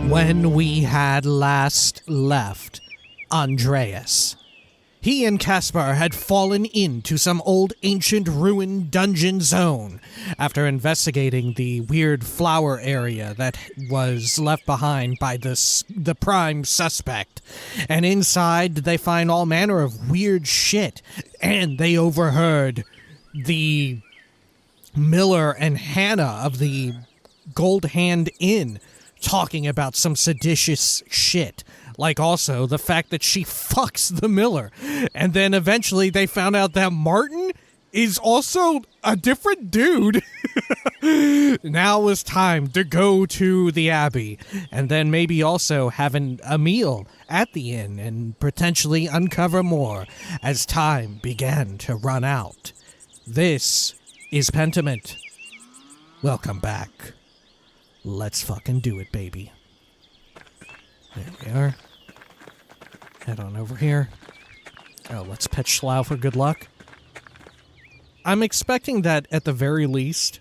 When we had last left Andreas, he and Caspar had fallen into some old ancient ruined dungeon zone after investigating the weird flower area that was left behind by the prime suspect. And inside they find all manner of weird shit, and they overheard the Miller and Hannah of the Gold Hand Inn talking about some seditious shit. Like also the fact that she fucks the Miller. And then eventually they found out that Martin is also a different dude. Now it's time to go to the Abbey and then maybe also having a meal at the inn and potentially uncover more as time began to run out. This is Pentiment. Welcome back. Let's fucking do it, baby. There we are. Head on over here. Oh, let's pet Lyle for good luck. I'm expecting that at the very least,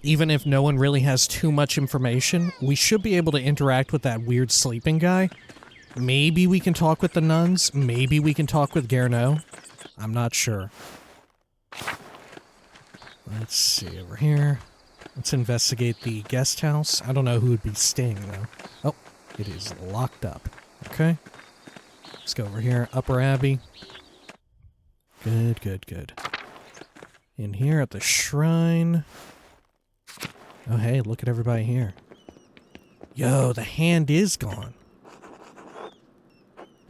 even if no one really has too much information, we should be able to interact with that weird sleeping guy. Maybe we can talk with the nuns. Maybe we can talk with Gertrude. I'm not sure. Let's see over here. Let's investigate the guest house. I don't know who would be staying, though. Oh, it is locked up. Okay. Let's go over here. Upper Abbey. Good, good, good. In here at the shrine. Oh, hey, look at everybody here. Yo, the hand is gone.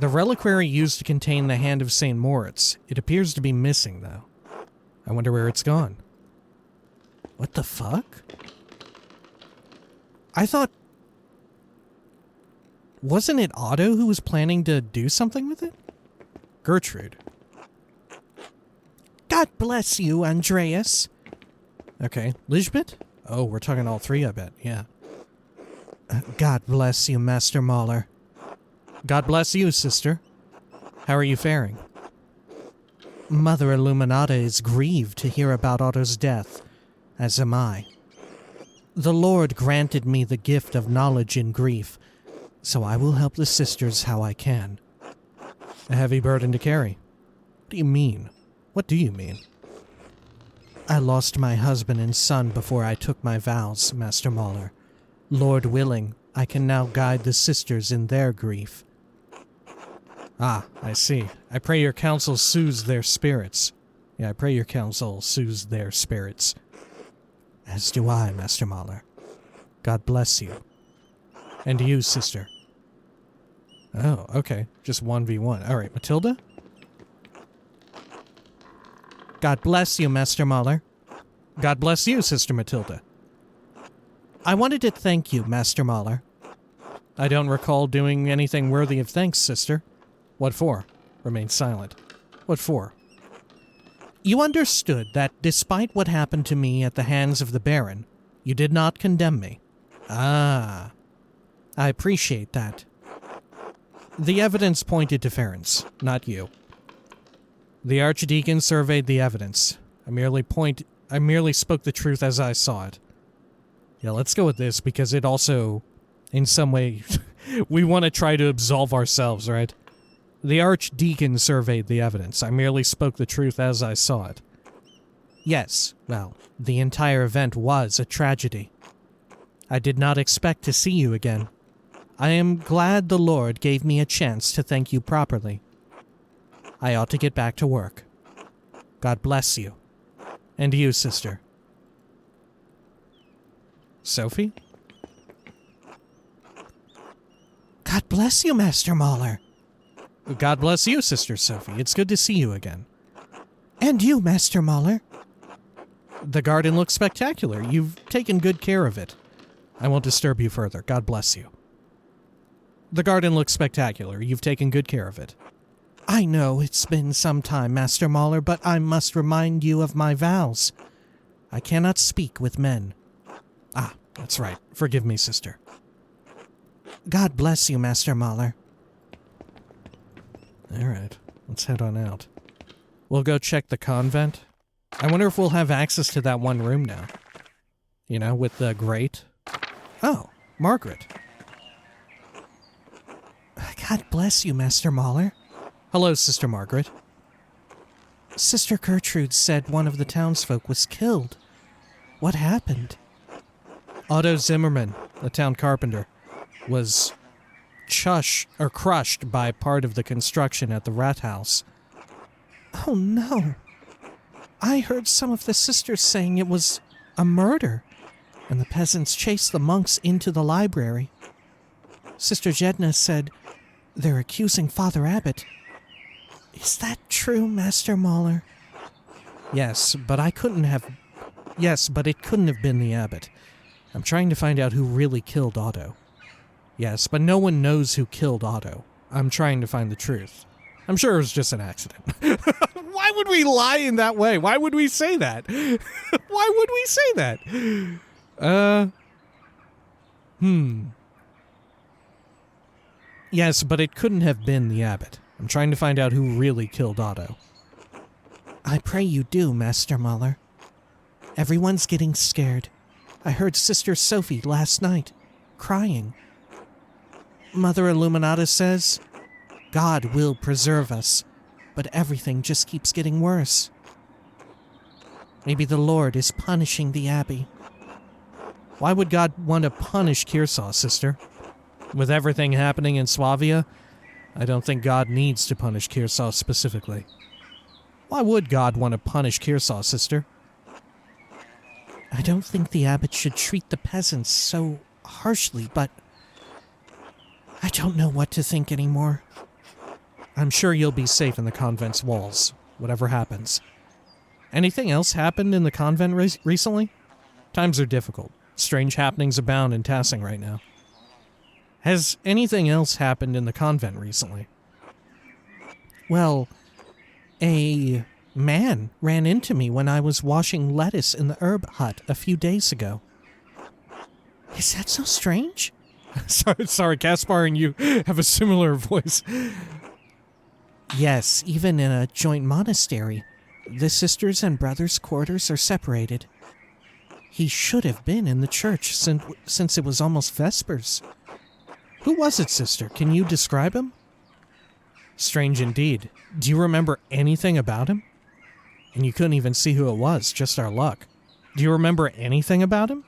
The reliquary used to contain the hand of St. Moritz. It appears to be missing, though. I wonder where it's gone. What the fuck? I thought... Wasn't it Otto who was planning to do something with it? Gertrude. God bless you, Andreas. Okay. Lisbeth? Oh, we're talking all three, I bet. Yeah. God bless you, Master Maler. God bless you, sister. How are you faring? Mother Illuminata is grieved to hear about Otto's death. As am I. The Lord granted me the gift of knowledge in grief, so I will help the sisters how I can. A heavy burden to carry. What do you mean? What do you mean? I lost my husband and son before I took my vows, Master Maler. Lord willing, I can now guide the sisters in their grief. Ah, I see. I pray your counsel soothes their spirits. Yeah, I pray your counsel soothes their spirits. As do I, Master Maler. God bless you. And you, sister. Oh, okay. Just 1v1. Alright, Matilda? God bless you, Master Maler. God bless you, Sister Matilda. I wanted to thank you, Master Maler. I don't recall doing anything worthy of thanks, sister. What for? Remain silent. What for? You understood that despite what happened to me at the hands of the Baron, you did not condemn me. Ah. I appreciate that. The evidence pointed to Ferenc, not you. The Archdeacon surveyed the evidence. I merely spoke the truth as I saw it. Yeah, let's go with this because it also, in some way, we want to try to absolve ourselves, right? The Archdeacon surveyed the evidence. I merely spoke the truth as I saw it. Yes, well, the entire event was a tragedy. I did not expect to see you again. I am glad the Lord gave me a chance to thank you properly. I ought to get back to work. God bless you. And you, sister. Sophie? God bless you, Master Maler. God bless you, Sister Sophie. It's good to see you again. And you, Master Maler. The garden looks spectacular. You've taken good care of it. I won't disturb you further. God bless you. The garden looks spectacular. You've taken good care of it. I know it's been some time, Master Maler, but I must remind you of my vows. I cannot speak with men. Ah, that's right. Forgive me, sister. God bless you, Master Maler. Alright, let's head on out. We'll go check the convent. I wonder if we'll have access to that one room now. You know, with the grate. Oh, Margaret. God bless you, Master Maler. Hello, Sister Margaret. Sister Gertrude said one of the townsfolk was killed. What happened? Otto Zimmerman, the town carpenter, was crushed by part of the construction at the rat house. Oh no. I heard some of the sisters saying it was a murder, and the peasants chased the monks into the library. Sister Jedna said they're accusing Father Abbot. Is that true, Master Maler? Yes, but it couldn't have been the abbot. I'm trying to find out who really killed Otto. Yes, but no one knows who killed Otto. I'm trying to find the truth. I'm sure it was just an accident. Why would we lie in that way? Why would we say that? Why would we say that? Yes, but it couldn't have been the abbot. I'm trying to find out who really killed Otto. I pray you do, Master Maler. Everyone's getting scared. I heard Sister Sophie last night, crying. Mother Illuminata says, God will preserve us, but everything just keeps getting worse. Maybe the Lord is punishing the Abbey. Why would God want to punish Kearsarge, sister? With everything happening in Swavia, I don't think God needs to punish Kearsarge specifically. Why would God want to punish Kearsarge, sister? I don't think the abbot should treat the peasants so harshly, but I don't know what to think anymore. I'm sure you'll be safe in the convent's walls, whatever happens. Anything else happened in the convent recently? Times are difficult. Strange happenings abound in Tassing right now. Has anything else happened in the convent recently? Well, a man ran into me when I was washing lettuce in the herb hut a few days ago. Is that so strange? Sorry, Caspar and you have a similar voice. Yes, even in a joint monastery, the sisters and brothers' quarters are separated. He should have been in the church since it was almost Vespers. Who was it, sister? Can you describe him? Strange indeed. Do you remember anything about him? And you couldn't even see who it was, just our luck. Do you remember anything about him?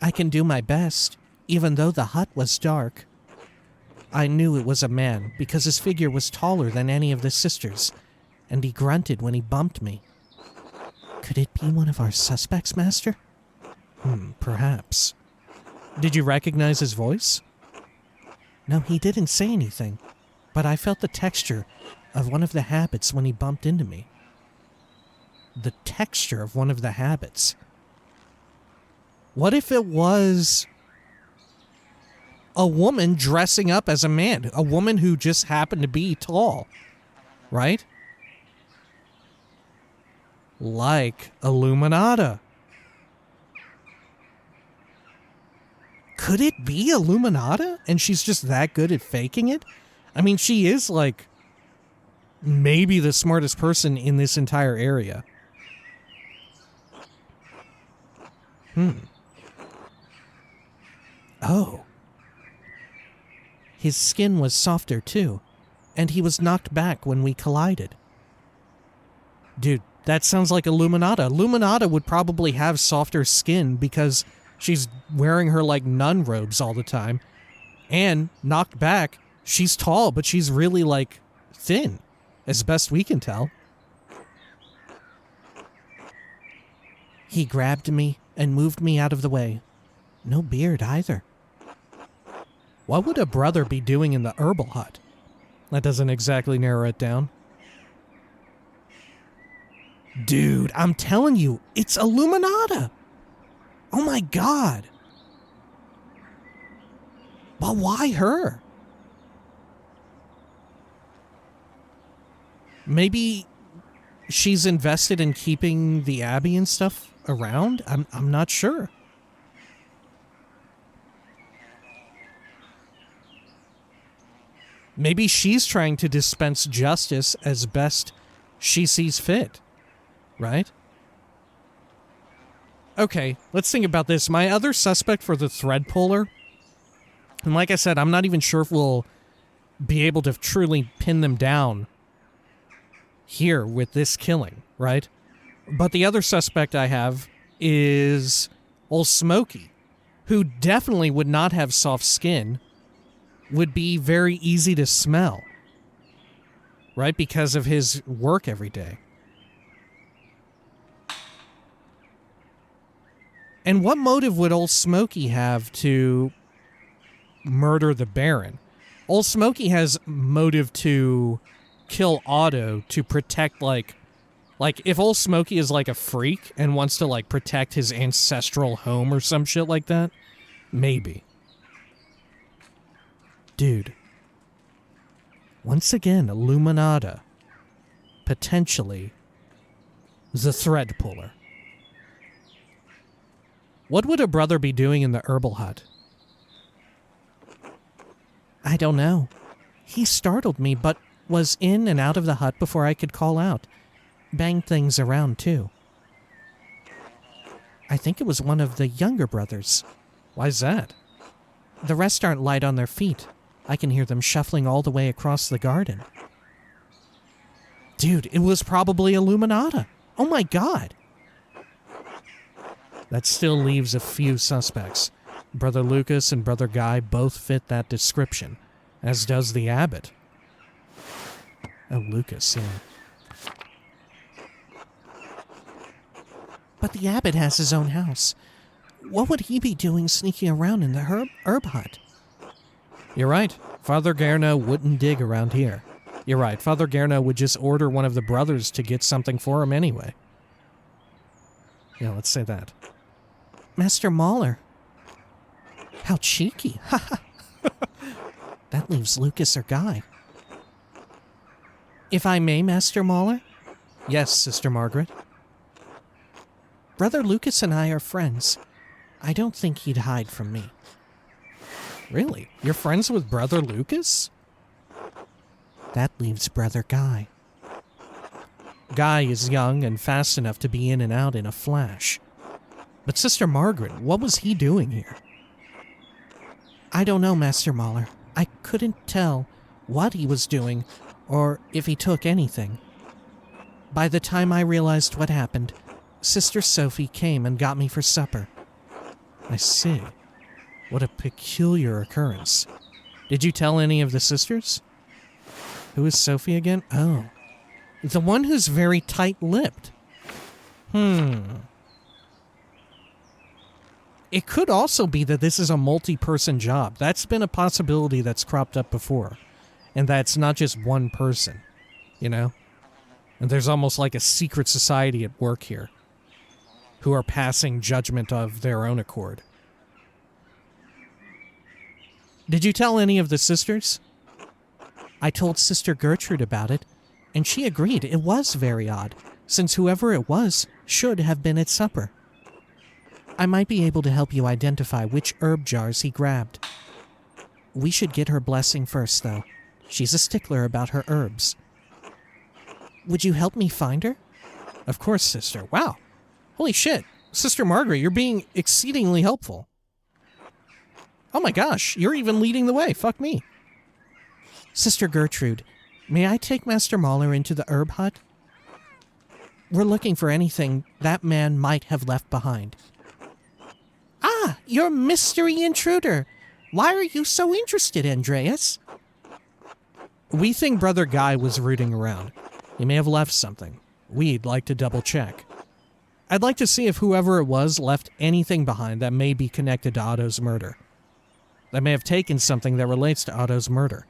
I can do my best, even though the hut was dark. I knew it was a man because his figure was taller than any of the sisters, and he grunted when he bumped me. Could it be one of our suspects, Master? Perhaps. Did you recognize his voice? No, he didn't say anything, but I felt the texture of one of the habits when he bumped into me. The texture of one of the habits. What if it was a woman dressing up as a man? A woman who just happened to be tall, right? Like Illuminata. Could it be Illuminata? And she's just that good at faking it? I mean, she is like maybe the smartest person in this entire area. Oh. His skin was softer too, and he was knocked back when we collided. Dude, that sounds like Illuminata. Illuminata would probably have softer skin because she's wearing her, like, nun robes all the time. And, knocked back, she's tall, but she's really, like, thin, as best we can tell. He grabbed me and moved me out of the way. No beard, either. What would a brother be doing in the herbal hut? That doesn't exactly narrow it down. Dude, I'm telling you, it's Illuminata! Oh my god! But why her? Maybe she's invested in keeping the Abbey and stuff around? I'm not sure. Maybe she's trying to dispense justice as best she sees fit, right? Okay, let's think about this. My other suspect for the thread puller And like I said, I'm not even sure if we'll be able to truly pin them down here with this killing, right? But the other suspect I have is old Smokey, who definitely would not have soft skin, would be very easy to smell, right? Because of his work every day. And what motive would old Smokey have to murder the Baron? Old Smokey has motive to kill Otto to protect, like if old Smokey is like a freak and wants to like protect his ancestral home or some shit like that, maybe. Dude. Once again, Illuminata. Potentially the thread puller. What would a brother be doing in the herbal hut? I don't know. He startled me, but was in and out of the hut before I could call out. Banged things around, too. I think it was one of the younger brothers. Why's that? The rest aren't light on their feet. I can hear them shuffling all the way across the garden. Dude, it was probably Illuminata. Oh my god. That still leaves a few suspects. Brother Lucas and Brother Guy both fit that description, as does the abbot. Oh, Lucas, yeah. But the abbot has his own house. What would he be doing sneaking around in the herb hut? You're right. Father Gerno wouldn't dig around here. You're right. Father Gerno would just order one of the brothers to get something for him anyway. Yeah, let's say that. Master Maler. How cheeky. That leaves Lucas or Guy. If I may, Master Maler? Yes, Sister Margaret. Brother Lucas and I are friends. I don't think he'd hide from me. Really? You're friends with Brother Lucas? That leaves Brother Guy. Guy is young and fast enough to be in and out in a flash. But Sister Margaret, what was he doing here? I don't know, Master Maler. I couldn't tell what he was doing or if he took anything. By the time I realized what happened, Sister Sophie came and got me for supper. I see. What a peculiar occurrence. Did you tell any of the sisters? Who is Sophie again? Oh. The one who's very tight-lipped. It could also be that this is a multi-person job. That's been a possibility that's cropped up before. And that's not just one person, you know? And there's almost like a secret society at work here, who are passing judgment of their own accord. Did you tell any of the sisters? I told Sister Gertrude about it, and she agreed it was very odd, since whoever it was should have been at supper. I might be able to help you identify which herb jars he grabbed. We should get her blessing first, though. She's a stickler about her herbs. Would you help me find her? Of course, sister. Wow. Holy shit. Sister Margaret, you're being exceedingly helpful. Oh my gosh, you're even leading the way. Fuck me. Sister Gertrude, may I take Master Maler into the herb hut? We're looking for anything that man might have left behind. Ah, you're a mystery intruder. Why are you so interested, Andreas? We think Brother Guy was rooting around. He may have left something. We'd like to double check. I'd like to see if whoever it was left anything behind that may be connected to Otto's murder. That may have taken something that relates to Otto's murder.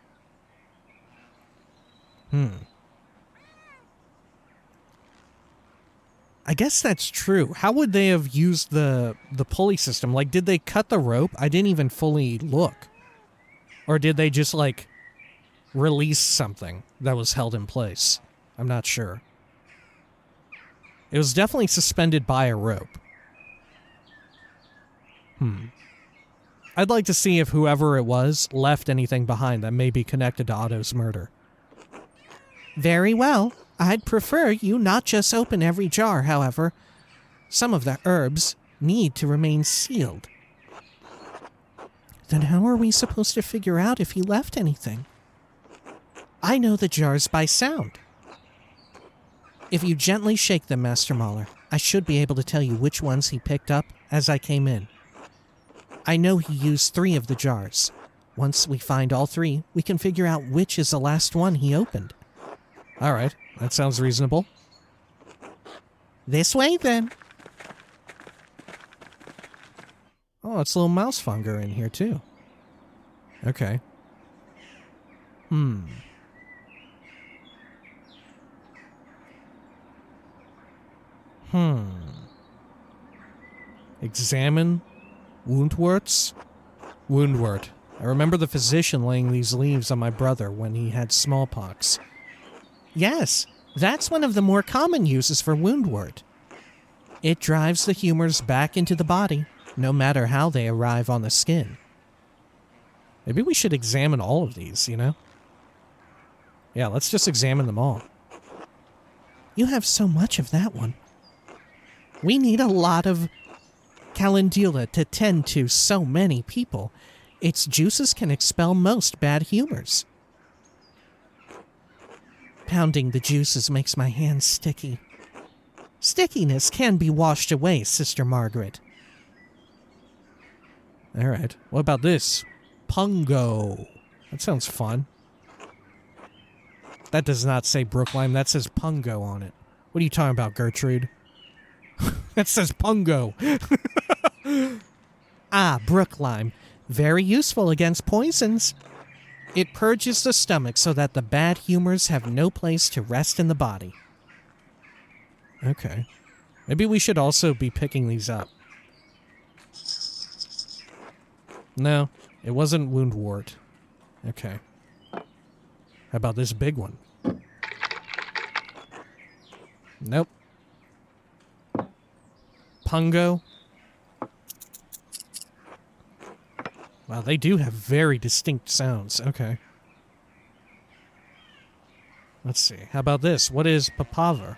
I guess that's true. How would they have used the pulley system? Like, did they cut the rope? I didn't even fully look. Or did they just, like, release something that was held in place? I'm not sure. It was definitely suspended by a rope. I'd like to see if whoever it was left anything behind that may be connected to Otto's murder. Very well. I'd prefer you not just open every jar, however. Some of the herbs need to remain sealed. Then how are we supposed to figure out if he left anything? I know the jars by sound. If you gently shake them, Master Maler, I should be able to tell you which ones he picked up as I came in. I know he used 3 of the jars. Once we find all 3, we can figure out which is the last one he opened. All right, that sounds reasonable. This way, then. Oh, it's a little mouse funger in here, too. Okay. Examine woundworts? Woundwort. I remember the physician laying these leaves on my brother when he had smallpox. Yes, that's one of the more common uses for woundwort. It drives the humors back into the body, no matter how they arrive on the skin. Maybe we should examine all of these, you know? Yeah, let's just examine them all. You have so much of that one. We need a lot of calendula to tend to so many people. Its juices can expel most bad humors. Pounding the juices makes my hands sticky. Stickiness can be washed away, Sister Margaret. Alright, what about this? Pungo. That sounds fun. That does not say Brooklime, that says Pungo on it. What are you talking about, Gertrude? That says Pungo. Ah, Brooklime. Very useful against poisons. It purges the stomach so that the bad humors have no place to rest in the body. Okay. Maybe we should also be picking these up. No, it wasn't woundwort. Okay. How about this big one? Nope. Pungo. Wow, they do have very distinct sounds. Okay. Let's see. How about this? What is papaver?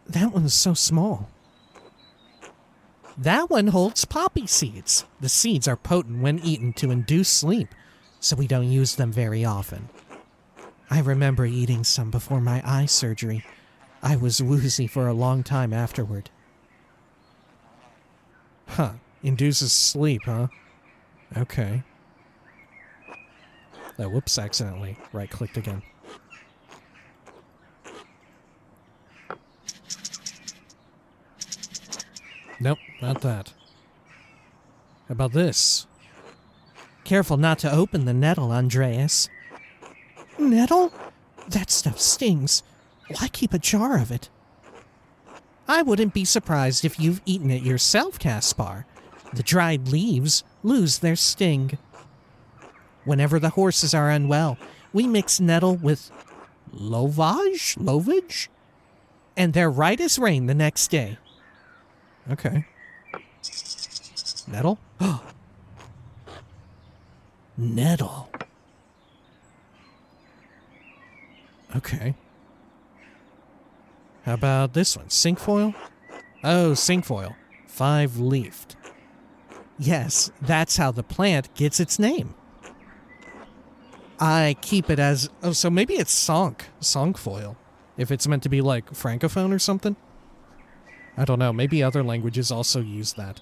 That one's so small. That one holds poppy seeds. The seeds are potent when eaten to induce sleep, so we don't use them very often. I remember eating some before my eye surgery. I was woozy for a long time afterward. Huh. Induces sleep, huh? Okay. Oh, whoops, accidentally right-clicked again. Nope, not that. How about this? Careful not to open the nettle, Andreas. Nettle? That stuff stings. Why keep a jar of it? I wouldn't be surprised if you've eaten it yourself, Caspar. The dried leaves lose their sting. Whenever the horses are unwell, we mix nettle with lovage, and they're right as rain the next day. Okay. Nettle? Nettle. Okay. How about this one? Cinquefoil? Oh, cinquefoil. 5-leafed. Yes, that's how the plant gets its name. I keep it as... Oh, so maybe it's Cinquefoil. If it's meant to be like Francophone or something? I don't know, maybe other languages also use that.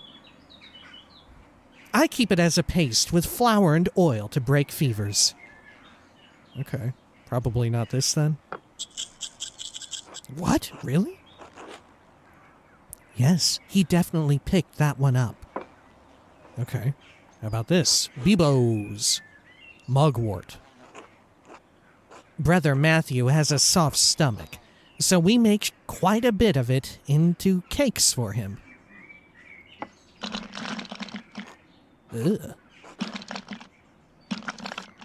I keep it as a paste with flour and oil to break fevers. Okay, probably not this then. What? Really? Yes, he definitely picked that one up. Okay, how about this? Bebo's. Mugwort. Brother Matthew has a soft stomach, so we make quite a bit of it into cakes for him. Ugh.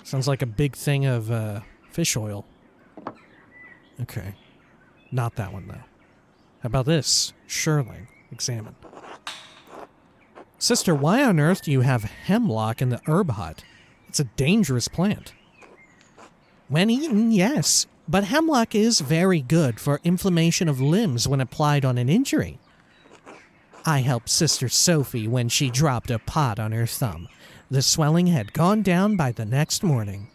Sounds like a big thing of fish oil. Okay. Not that one, though. How about this? Shirling. Examine. Sister, why on earth do you have hemlock in the herb hut? It's a dangerous plant. When eaten, yes, but hemlock is very good for inflammation of limbs when applied on an injury. I helped Sister Sophie when she dropped a pot on her thumb. The swelling had gone down by the next morning.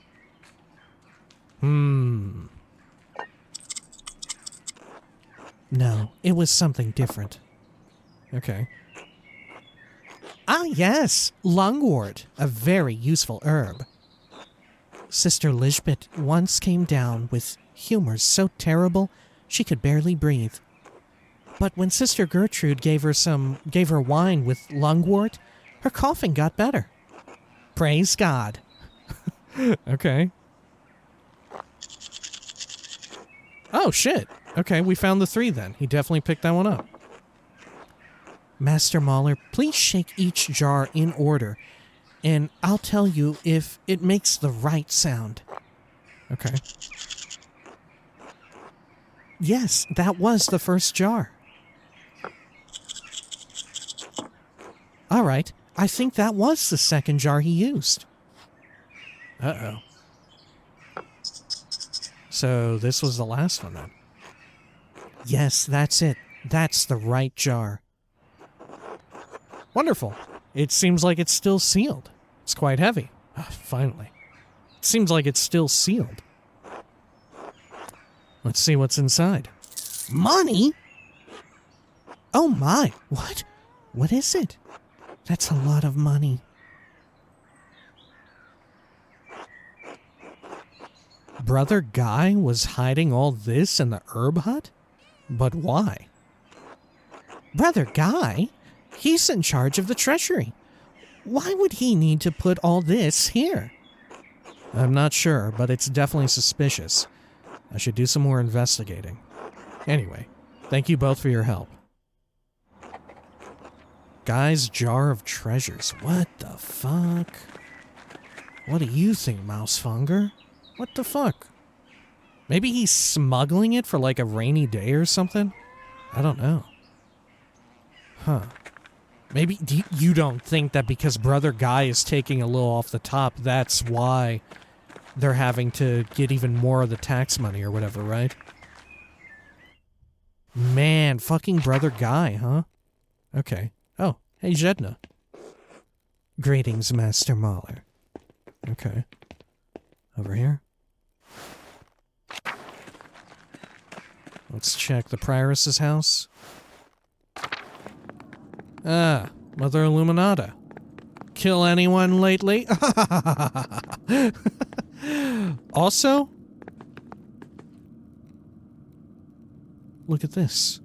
No, it was something different. Okay. Ah, yes, lungwort, a very useful herb. Sister Lisbeth once came down with humors so terrible she could barely breathe. But when Sister Gertrude gave her wine with lungwort, her coughing got better. Praise God. Okay. Oh, shit. Okay, we found the 3 then. He definitely picked that one up. Master Maler, please shake each jar in order, and I'll tell you if it makes the right sound. Okay. Yes, that was the first jar. All right, I think that was the second jar he used. Uh-oh. So this was the last one then? Yes, that's it. That's the right jar. Wonderful. It seems like it's still sealed. It's quite heavy. Finally. It seems like it's still sealed. Let's see what's inside. Money? Oh my, what? What is it? That's a lot of money. Brother Guy was hiding all this in the herb hut? But why? Brother Guy? He's in charge of the treasury. Why would he need to put all this here? I'm not sure, but it's definitely suspicious. I should do some more investigating. Anyway, thank you both for your help. Guy's jar of treasures. What the fuck? What do you think, Mousefunger? What the fuck? Maybe he's smuggling it for like a rainy day or something? I don't know. Huh. Maybe you don't think that because Brother Guy is taking a little off the top, that's why they're having to get even more of the tax money or whatever, right? Man, fucking Brother Guy, huh? Okay. Oh, hey, Zhedna. Greetings, Master Maler. Okay. Over here. Let's check the Prioress's house. Ah, Mother Illuminata. Kill anyone lately? Also, look at this.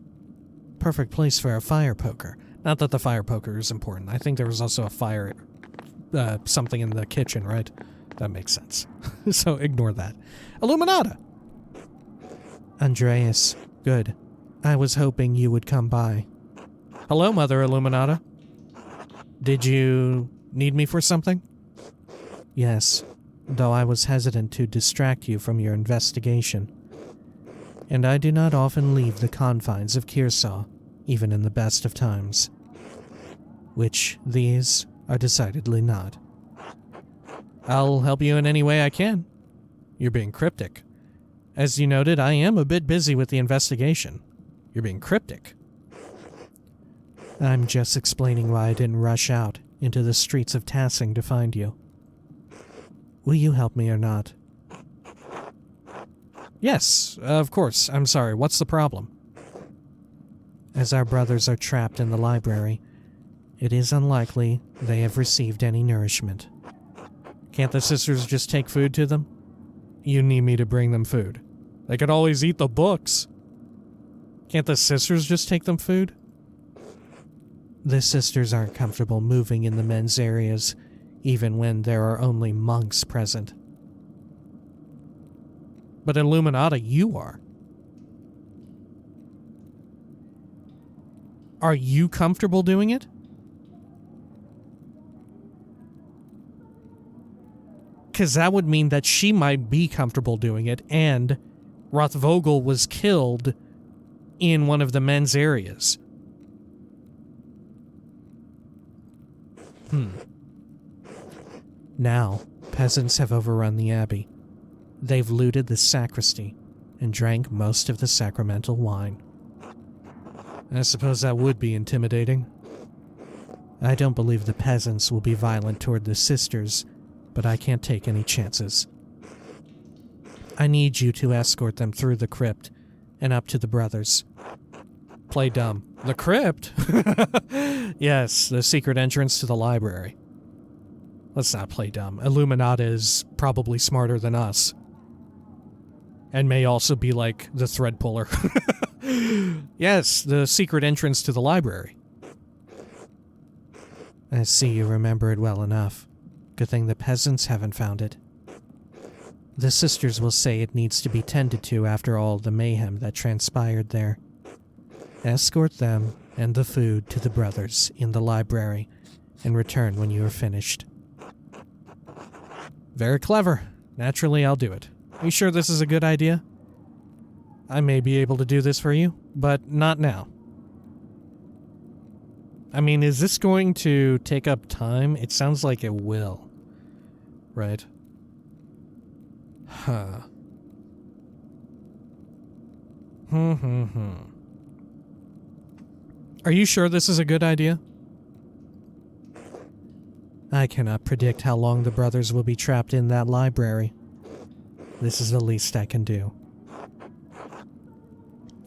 Perfect place for a fire poker. Not that the fire poker is important. I think there was also a fire, something in the kitchen, right? That makes sense. So ignore that. Illuminata! Andreas, good. I was hoping you would come by. Hello, Mother Illuminata. Did you need me for something? Yes, though I was hesitant to distract you from your investigation. And I do not often leave the confines of Kearsaw, even in the best of times. Which these are decidedly not. I'll help you in any way I can. You're being cryptic. As you noted, I am a bit busy with the investigation. You're being cryptic. I'm just explaining why I didn't rush out into the streets of Tassing to find you. Will you help me or not? Yes, of course. I'm sorry. What's the problem? As our brothers are trapped in the library, it is unlikely they have received any nourishment. Can't the sisters just take food to them? You need me to bring them food. They could always eat the books. Can't the sisters just take them food? The sisters aren't comfortable moving in the men's areas, even when there are only monks present. But Illuminata, you are. Are you comfortable doing it? Because that would mean that she might be comfortable doing it, and Rothvogel was killed in one of the men's areas. Now, peasants have overrun the abbey. They've looted the sacristy and drank most of the sacramental wine. I suppose that would be intimidating. I don't believe the peasants will be violent toward the sisters, but I can't take any chances. I need you to escort them through the crypt and up to the brothers. Play dumb. The crypt? Yes, the secret entrance to the library. Let's not play dumb. Illuminata is probably smarter than us. And may also be like the thread puller. Yes, the secret entrance to the library. I see you remember it well enough. Good thing the peasants haven't found it. The sisters will say it needs to be tended to after all the mayhem that transpired there. Escort them and the food to the brothers in the library and return when you are finished. Very clever. Naturally, I'll do it. Are you sure this is a good idea? I may be able to do this for you, but not now. I mean, is this going to take up time? It sounds like it will. Right? Huh. Are you sure this is a good idea? I cannot predict how long the brothers will be trapped in that library. This is the least I can do.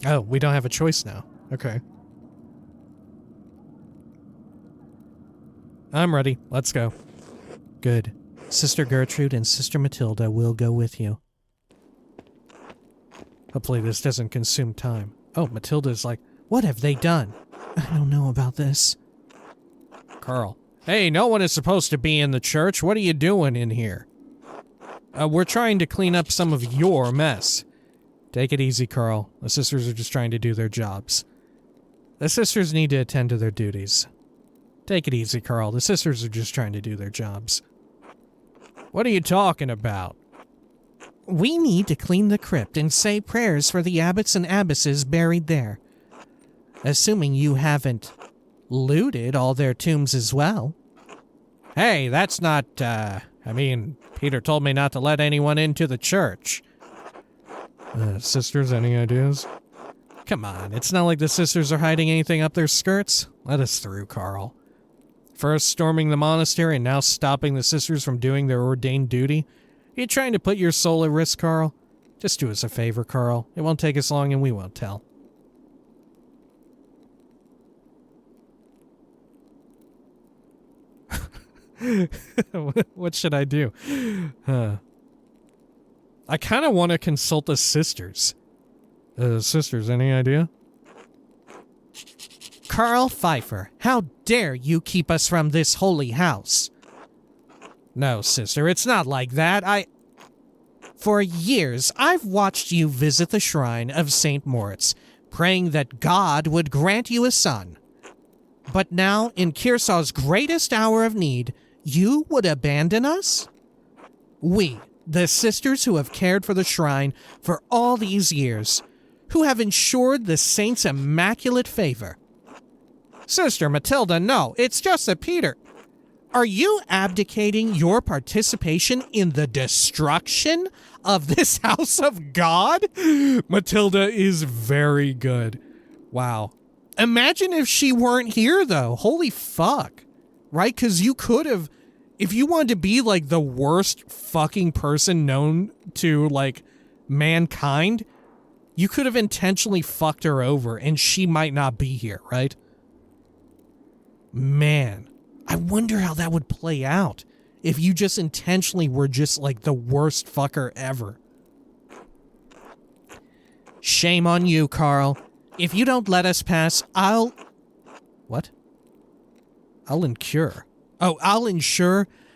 Oh, we don't have a choice now. Okay. I'm ready. Let's go. Good. Sister Gertrude and Sister Matilda will go with you. Hopefully this doesn't consume time. Oh, Matilda's like, what have they done? I don't know about this. Carl. Hey, no one is supposed to be in the church. What are you doing in here? We're trying to clean up some of your mess. Take it easy, Carl. The sisters are just trying to do their jobs. The sisters need to attend to their duties. Take it easy, Carl. The sisters are just trying to do their jobs. What are you talking about? We need to clean the crypt and say prayers for the abbots and abbesses buried there. Assuming you haven't looted all their tombs as well. Hey, that's not, Peter told me not to let anyone into the church. Sisters, any ideas? Come on, it's not like the sisters are hiding anything up their skirts. Let us through, Carl. First storming the monastery and now stopping the sisters from doing their ordained duty. Are you trying to put your soul at risk, Carl? Just do us a favor, Carl. It won't take us long and we won't tell. What should I do? I kind of want to consult the sisters. Sisters, any idea? Carl Pfeiffer, how dare you keep us from this holy house? No, sister, it's not like that. For years, I've watched you visit the shrine of St. Moritz, praying that God would grant you a son. But now, in Kearsaw's greatest hour of need, you would abandon us? We, the sisters who have cared for the shrine for all these years, who have ensured the saint's immaculate favor. Sister Matilda, no, it's just that Peter. Are you abdicating your participation in the destruction of this house of God? Matilda is very good. Wow. Imagine if she weren't here, though. Holy fuck. Right? Because you could have, if you wanted to be, like, the worst fucking person known to, like, mankind, you could have intentionally fucked her over, and she might not be here, right? Man, I wonder how that would play out if you just intentionally were just, like, the worst fucker ever. Shame on you, Carl. If you don't let us pass, What? I'll ensure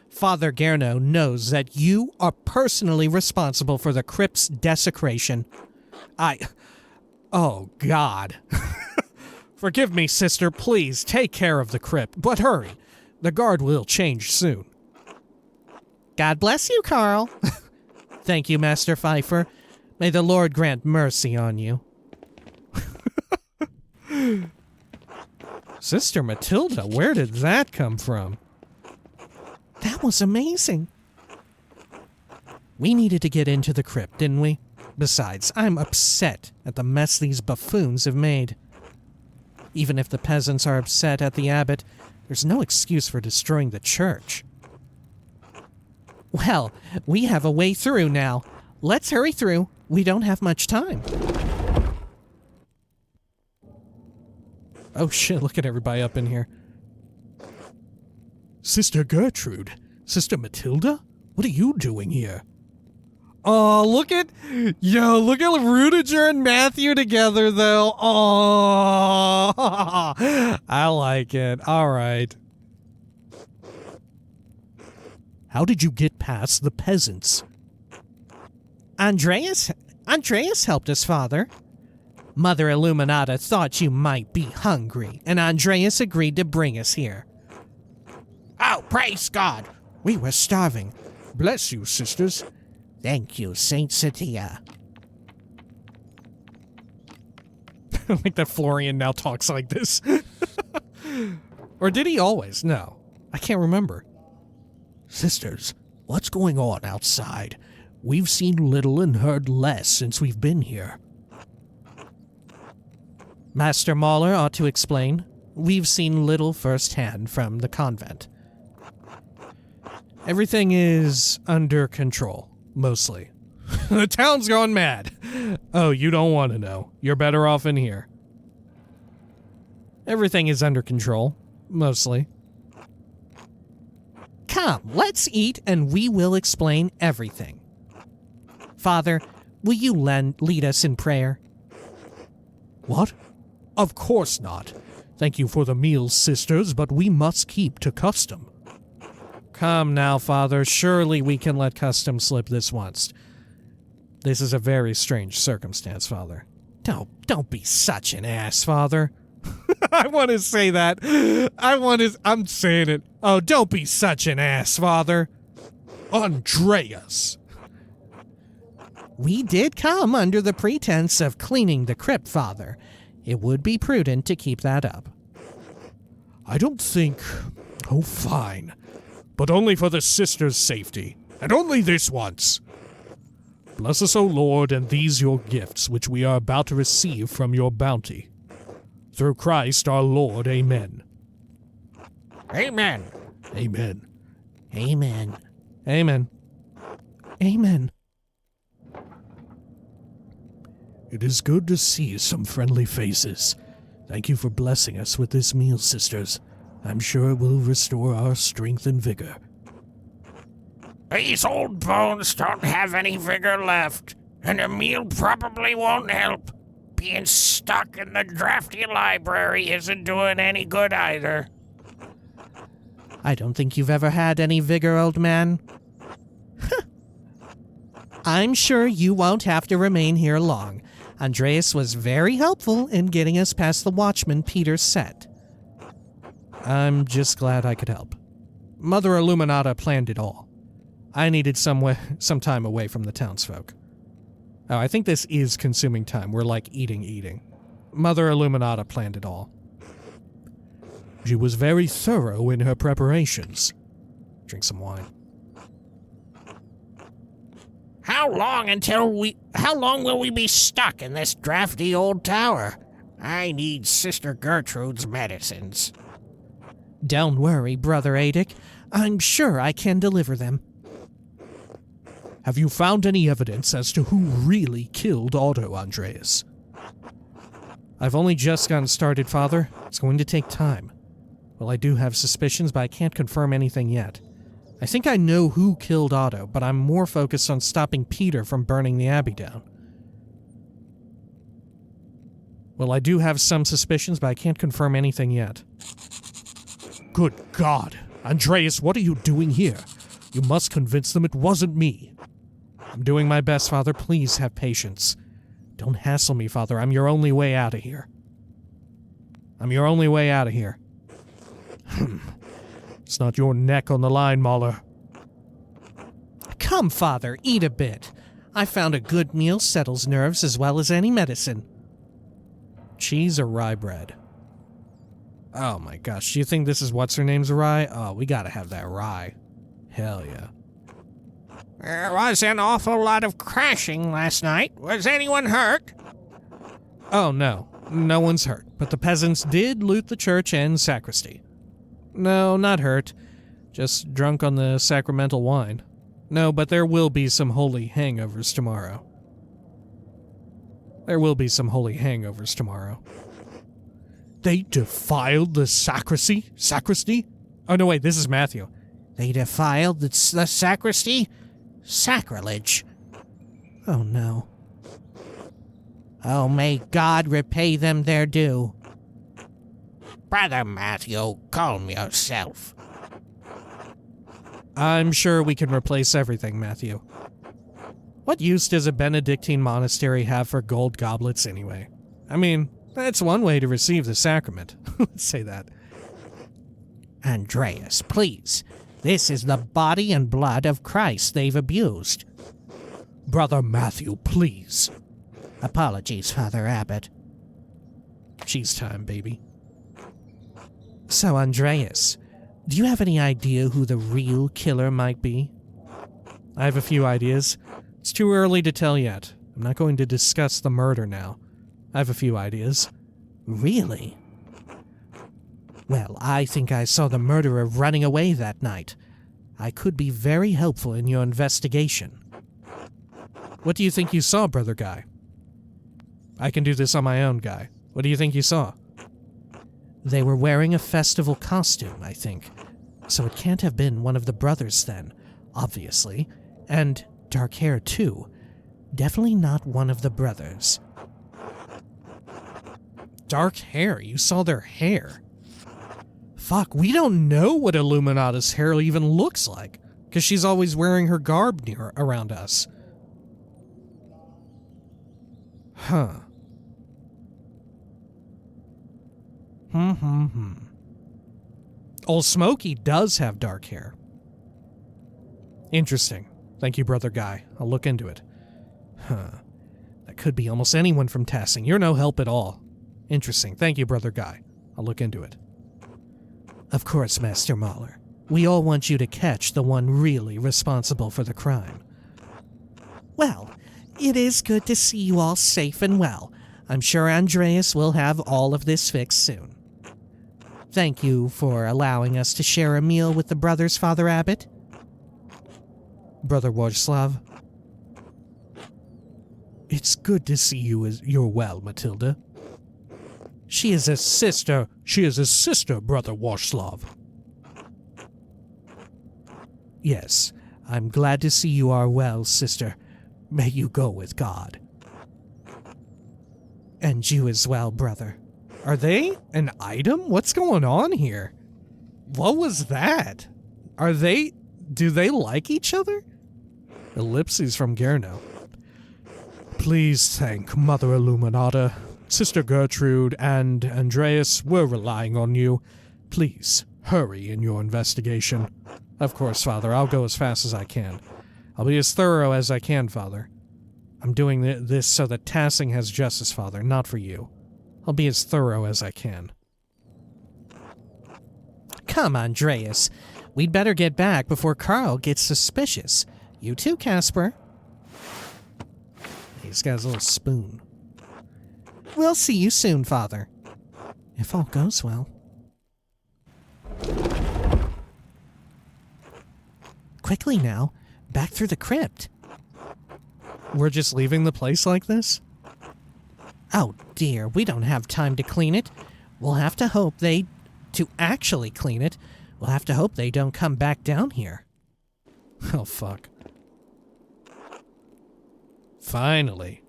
Father Gerno knows that you are personally responsible for the crypt's desecration. Oh, God. Forgive me, sister. Please, take care of the crypt. But hurry. The guard will change soon. God bless you, Carl. Thank you, Master Pfeiffer. May the Lord grant mercy on you. Sister Matilda, where did that come from? That was amazing. We needed to get into the crypt, didn't we? Besides, I'm upset at the mess these buffoons have made. Even if the peasants are upset at the abbot, there's no excuse for destroying the church. Well, we have a way through now. Let's hurry through. We don't have much time. Oh shit, look at everybody up in here. Sister Gertrude, Sister Matilda, what are you doing here? Oh, look at Rudiger and Matthew together, though. Oh, I like it. All right. How did you get past the peasants? Andreas helped us, Father. Mother Illuminata thought you might be hungry, and Andreas agreed to bring us here. Oh, praise God! We were starving. Bless you, sisters. Thank you, Saint Satia. Like that Florian now talks like this. Or did he always? No. I can't remember. Sisters, what's going on outside? We've seen little and heard less since we've been here. Master Maler ought to explain. We've seen little firsthand from the convent. Everything is under control, mostly. The town's gone mad. Oh, you don't want to know. You're better off in here. Everything is under control, mostly. Come, let's eat and we will explain everything. Father, will you lead us in prayer? What? Of course not. Thank you for the meals, sisters, but we must keep to custom. Come now, Father. Surely we can let custom slip this once. This is a very strange circumstance, Father. Don't be such an ass, Father. I want to say that. I'm saying it. Oh, don't be such an ass, Father. Andreas. We did come under the pretense of cleaning the crypt, Father. It would be prudent to keep that up. I don't think... Oh, fine. But only for the sisters' safety, and only this once. Bless us, O Lord, and these your gifts, which we are about to receive from your bounty. Through Christ our Lord, amen. Amen. Amen. Amen. Amen. Amen. It is good to see some friendly faces. Thank you for blessing us with this meal, sisters. I'm sure it will restore our strength and vigor. These old bones don't have any vigor left, and a meal probably won't help. Being stuck in the drafty library isn't doing any good either. I don't think you've ever had any vigor, old man. I'm sure you won't have to remain here long. Andreas was very helpful in getting us past the watchman Peter's set. I'm just glad I could help. Mother Illuminata planned it all. I needed some time away from the townsfolk. Oh, I think this is consuming time. We're like eating. Mother Illuminata planned it all. She was very thorough in her preparations. Drink some wine. How long will we be stuck in this drafty old tower? I need Sister Gertrude's medicines. Don't worry, Brother Adic. I'm sure I can deliver them. Have you found any evidence as to who really killed Otto, Andreas? I've only just gotten started, Father. It's going to take time. Well, I do have suspicions, but I can't confirm anything yet. I think I know who killed Otto, but I'm more focused on stopping Peter from burning the abbey down. Well, I do have some suspicions, but I can't confirm anything yet. Good God! Andreas, what are you doing here? You must convince them it wasn't me. I'm doing my best, Father. Please have patience. Don't hassle me, Father. I'm your only way out of here. It's not your neck on the line, Maler. Come, Father, eat a bit. I found a good meal settles nerves as well as any medicine. Cheese or rye bread? Oh my gosh, do you think this is what's-her-name's rye? Oh, we gotta have that rye. Hell yeah. There was an awful lot of crashing last night. Was anyone hurt? Oh, no. No one's hurt, but the peasants did loot the church and sacristy. No, not hurt. Just drunk on the sacramental wine. No, but there will be some holy hangovers tomorrow. There will be some holy hangovers tomorrow. They defiled the sacristy? Sacristy? Oh, no, wait, this is Matthew. They defiled the sacristy? Sacrilege. Oh, no. Oh, may God repay them their due. Brother Matthew, calm yourself. I'm sure we can replace everything, Matthew. What use does a Benedictine monastery have for gold goblets anyway? I mean, that's one way to receive the sacrament. Let's say that. Andreas, please. This is the body and blood of Christ they've abused. Brother Matthew, please. Apologies, Father Abbot. Cheese time, baby. So, Andreas, do you have any idea who the real killer might be? I have a few ideas. It's too early to tell yet. I'm not going to discuss the murder now. I have a few ideas. Really? Well, I think I saw the murderer running away that night. I could be very helpful in your investigation. What do you think you saw, Brother Guy? I can do this on my own, Guy. What do you think you saw? They were wearing a festival costume, I think. So it can't have been one of the brothers then, obviously. And dark hair, too. Definitely not one of the brothers. Dark hair? You saw their hair? Fuck, we don't know what Illuminata's hair even looks like, because she's always wearing her garb around us. Huh. Old Smokey does have dark hair. Interesting. Thank you, Brother Guy. I'll look into it. Huh. That could be almost anyone from Tassing. You're no help at all. Interesting. Thank you, Brother Guy. I'll look into it. Of course, Master Maler. We all want you to catch the one really responsible for the crime. Well, it is good to see you all safe and well. I'm sure Andreas will have all of this fixed soon. Thank you for allowing us to share a meal with the brothers, Father Abbot. Brother Wojslav. It's good to see you're well, Matilda. She is a sister, Brother Wojslav. Yes, I'm glad to see you are well, sister. May you go with God. And you as well, brother. Are they an item? What's going on here? What was that? Do they like each other? Ellipses from Gerno. Please thank Mother Illuminata, Sister Gertrude, and Andreas. We're relying on you. Please, hurry in your investigation. Of course, Father. I'll go as fast as I can. I'll be as thorough as I can, Father. I'm doing this so that Tassing has justice, Father, not for you. I'll be as thorough as I can. Come, Andreas. We'd better get back before Carl gets suspicious. You too, Casper. He's got his little spoon. We'll see you soon, Father. If all goes well. Quickly now, back through the crypt. We're just leaving the place like this? Oh dear, we don't have time to clean it. We'll have to hope to actually clean it, we'll have to hope they don't come back down here. Oh fuck. Finally.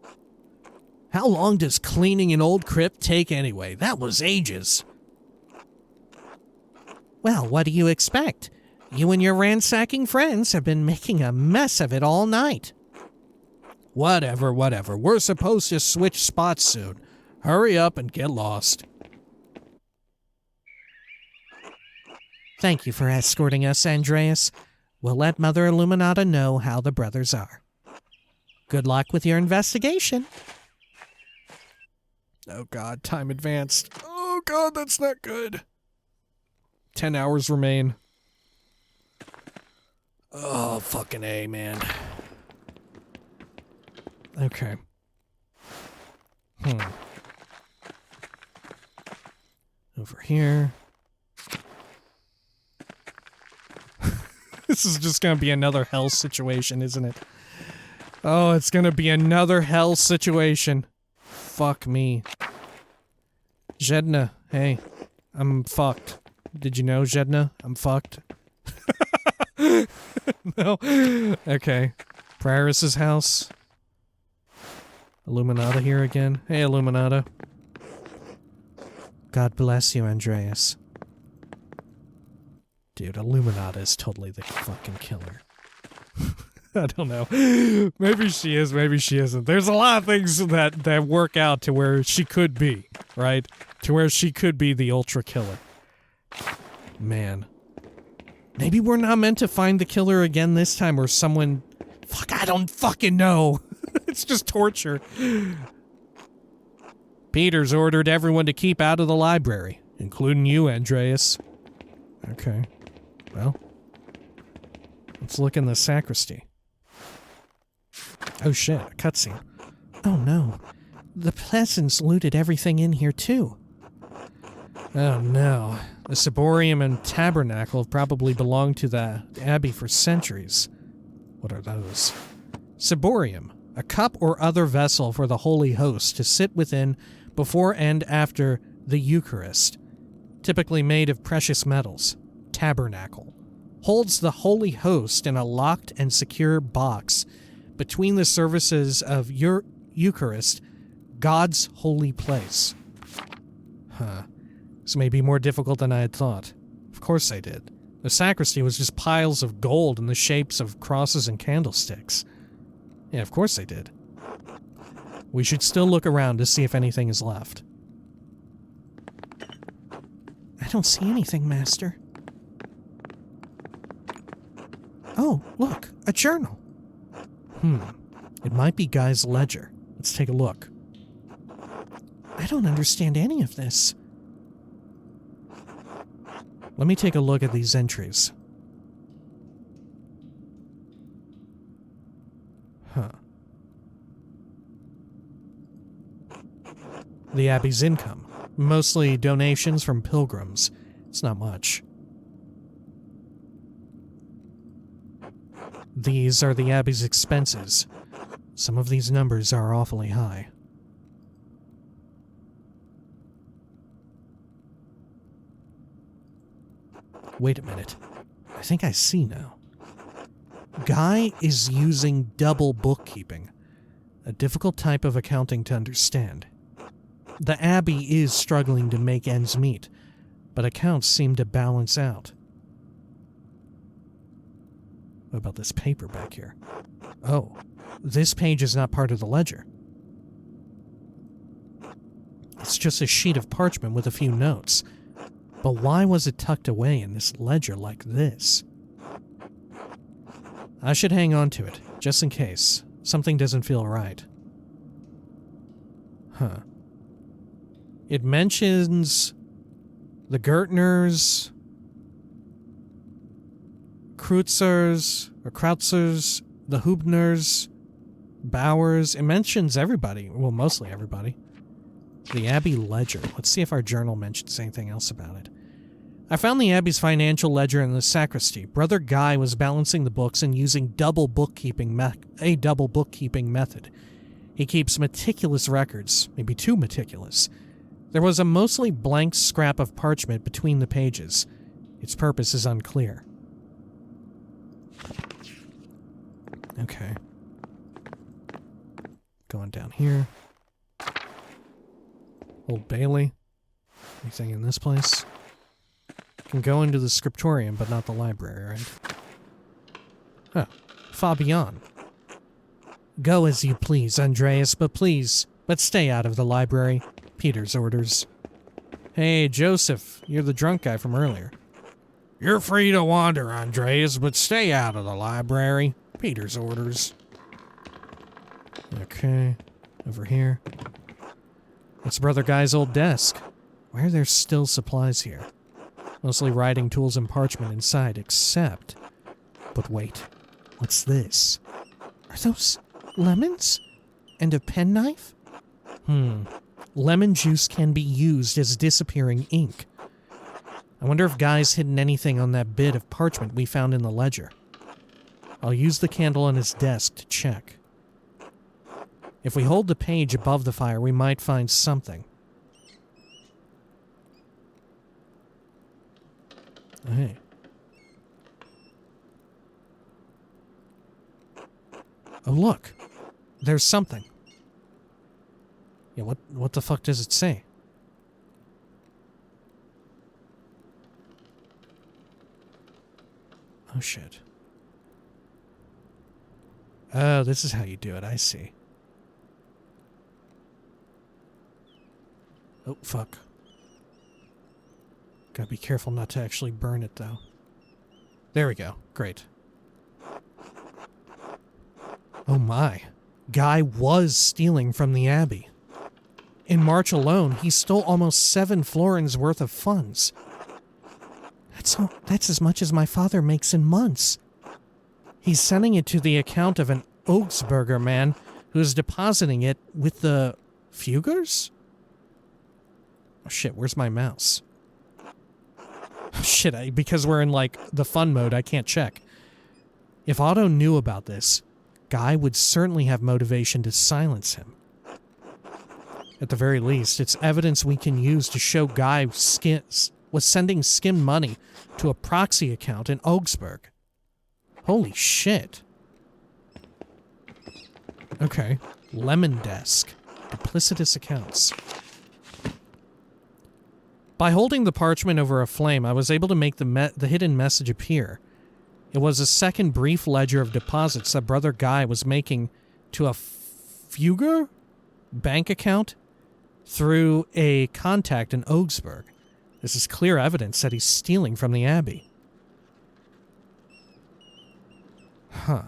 How long does cleaning an old crypt take anyway? That was ages. Well, what do you expect? You and your ransacking friends have been making a mess of it all night. Whatever. We're supposed to switch spots soon. Hurry up and get lost. Thank you for escorting us, Andreas. We'll let Mother Illuminata know how the brothers are. Good luck with your investigation. Oh god, time advanced. Oh god, that's not good. 10 hours remain. Oh, fucking A, man. Okay. Over here. This is just gonna be another hell situation, isn't it? Oh, it's gonna be another hell situation. Fuck me. Zhedna, hey. I'm fucked. Did you know, Zhedna? I'm fucked. No? Okay. Praris's house. Illuminata here again. Hey, Illuminata. God bless you, Andreas. Dude, Illuminata is totally the fucking killer. I don't know. Maybe she is, maybe she isn't. There's a lot of things that work out to where she could be, right? To where she could be the ultra killer. Man. Maybe we're not meant to find the killer again this time, or someone... Fuck, I don't fucking know. It's just torture. Peter's ordered everyone to keep out of the library, including you, Andreas. Okay. Well, let's look in the sacristy. Oh shit, a cutscene. Oh no. The peasants looted everything in here too. Oh no. The ciborium and tabernacle have probably belonged to the abbey for centuries. What are those? Ciborium, a cup or other vessel for the holy host to sit within before and after the Eucharist, typically made of precious metals. Tabernacle holds the holy host in a locked and secure box between the services of Eucharist, God's holy place. Huh. This may be more difficult than I had thought. Of course I did. The sacristy was just piles of gold in the shapes of crosses and candlesticks. Yeah, of course I did. We should still look around to see if anything is left. I don't see anything, Master. Oh, look, a journal. It might be Guy's ledger. Let's take a look. I don't understand any of this. Let me take a look at these entries. Huh. The Abbey's income. Mostly donations from pilgrims. It's not much. These are the Abbey's expenses. Some of these numbers are awfully high. Wait a minute. I think I see now. Guy is using double bookkeeping, a difficult type of accounting to understand. The Abbey is struggling to make ends meet, but accounts seem to balance out. What about this paper back here? Oh, this page is not part of the ledger. It's just a sheet of parchment with a few notes. But why was it tucked away in this ledger like this? I should hang on to it, just in case. Something doesn't feel right. Huh. It mentions the Gertners, Kreutzers, the Hubners, Bowers. It mentions everybody. Well, mostly everybody. The Abbey Ledger. Let's see if our journal mentions anything else about it. I found the Abbey's financial ledger in the sacristy. Brother Guy was balancing the books and using a double bookkeeping method. He keeps meticulous records, maybe too meticulous. There was a mostly blank scrap of parchment between the pages. Its purpose is unclear. Okay. Going down here. Old Bailey. Anything in this place? Can go into the scriptorium, but not the library, right? Oh, Fabian. Go as you please, Andreas, but stay out of the library. Peter's orders. Hey, Joseph, you're the drunk guy from earlier. You're free to wander, Andreas, but stay out of the library. Peter's orders. Okay, over here. It's Brother Guy's old desk. Why are there still supplies here? Mostly writing tools and parchment inside, except... But wait, what's this? Are those lemons? And a penknife? lemon juice can be used as disappearing ink. I wonder if Guy's hidden anything on that bit of parchment we found in the ledger. I'll use the candle on his desk to check. If we hold the page above the fire, we might find something. Hey. Oh, look. There's something. Yeah, what the fuck does it say? Oh, shit. Oh, this is how you do it. I see. Oh, fuck. Gotta be careful not to actually burn it, though. There we go. Great. Oh my. Guy was stealing from the Abbey. In March alone, he stole almost 7 florins worth of funds. That's as much as my father makes in months. He's sending it to the account of an Augsburger man who's depositing it with the Fugers? Oh shit, where's my mouse? Oh shit, because we're in, like, the fun mode, I can't check. If Otto knew about this, Guy would certainly have motivation to silence him. At the very least, it's evidence we can use to show Guy was sending skimmed money to a proxy account in Augsburg. Holy shit. Okay. Lemon desk. Duplicitous accounts. By holding the parchment over a flame, I was able to make the hidden message appear. It was a second brief ledger of deposits that Brother Guy was making to a Fugger bank account through a contact in Augsburg. This is clear evidence that he's stealing from the Abbey. Huh.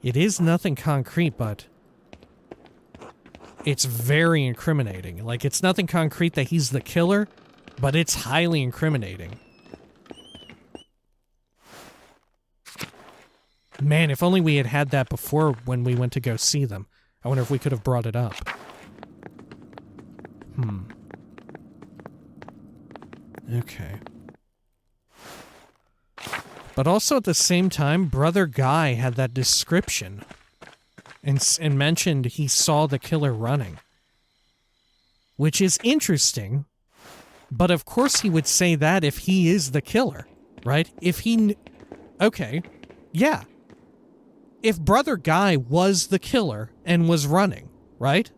It is nothing concrete, but it's very incriminating. Like, it's nothing concrete that he's the killer, but it's highly incriminating. Man, if only we had had that before when we went to go see them. I wonder if we could have brought it up. Okay. But also at the same time, Brother Guy had that description and mentioned he saw the killer running. Which is interesting, but of course he would say that if he is the killer, right? If he... Okay, yeah. If Brother Guy was the killer and was running, right?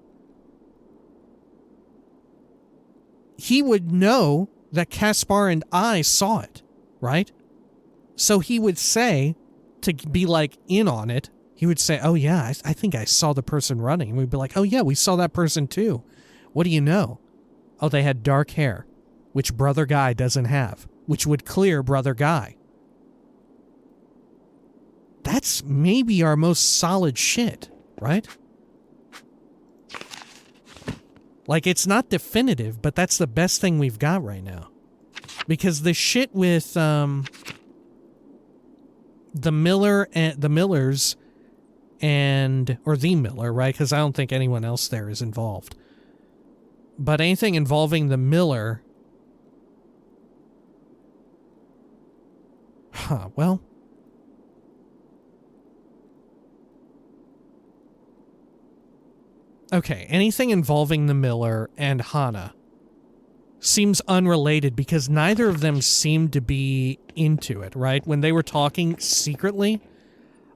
He would know that Caspar and I saw it, right? So he would say, to be like in on it, he would say, oh yeah, I think I saw the person running. And we'd be like, oh yeah, we saw that person too. What do you know? Oh, they had dark hair, which Brother Guy doesn't have, which would clear Brother Guy. That's maybe our most solid shit, right? Like, it's not definitive, but that's the best thing we've got right now. Because the shit with, the Miller and the Millers or the Miller, right? Because I don't think anyone else there is involved. But anything involving the Miller... Huh, well... Okay, anything involving the Miller and Hannah seems unrelated because neither of them seemed to be into it, right? When they were talking secretly,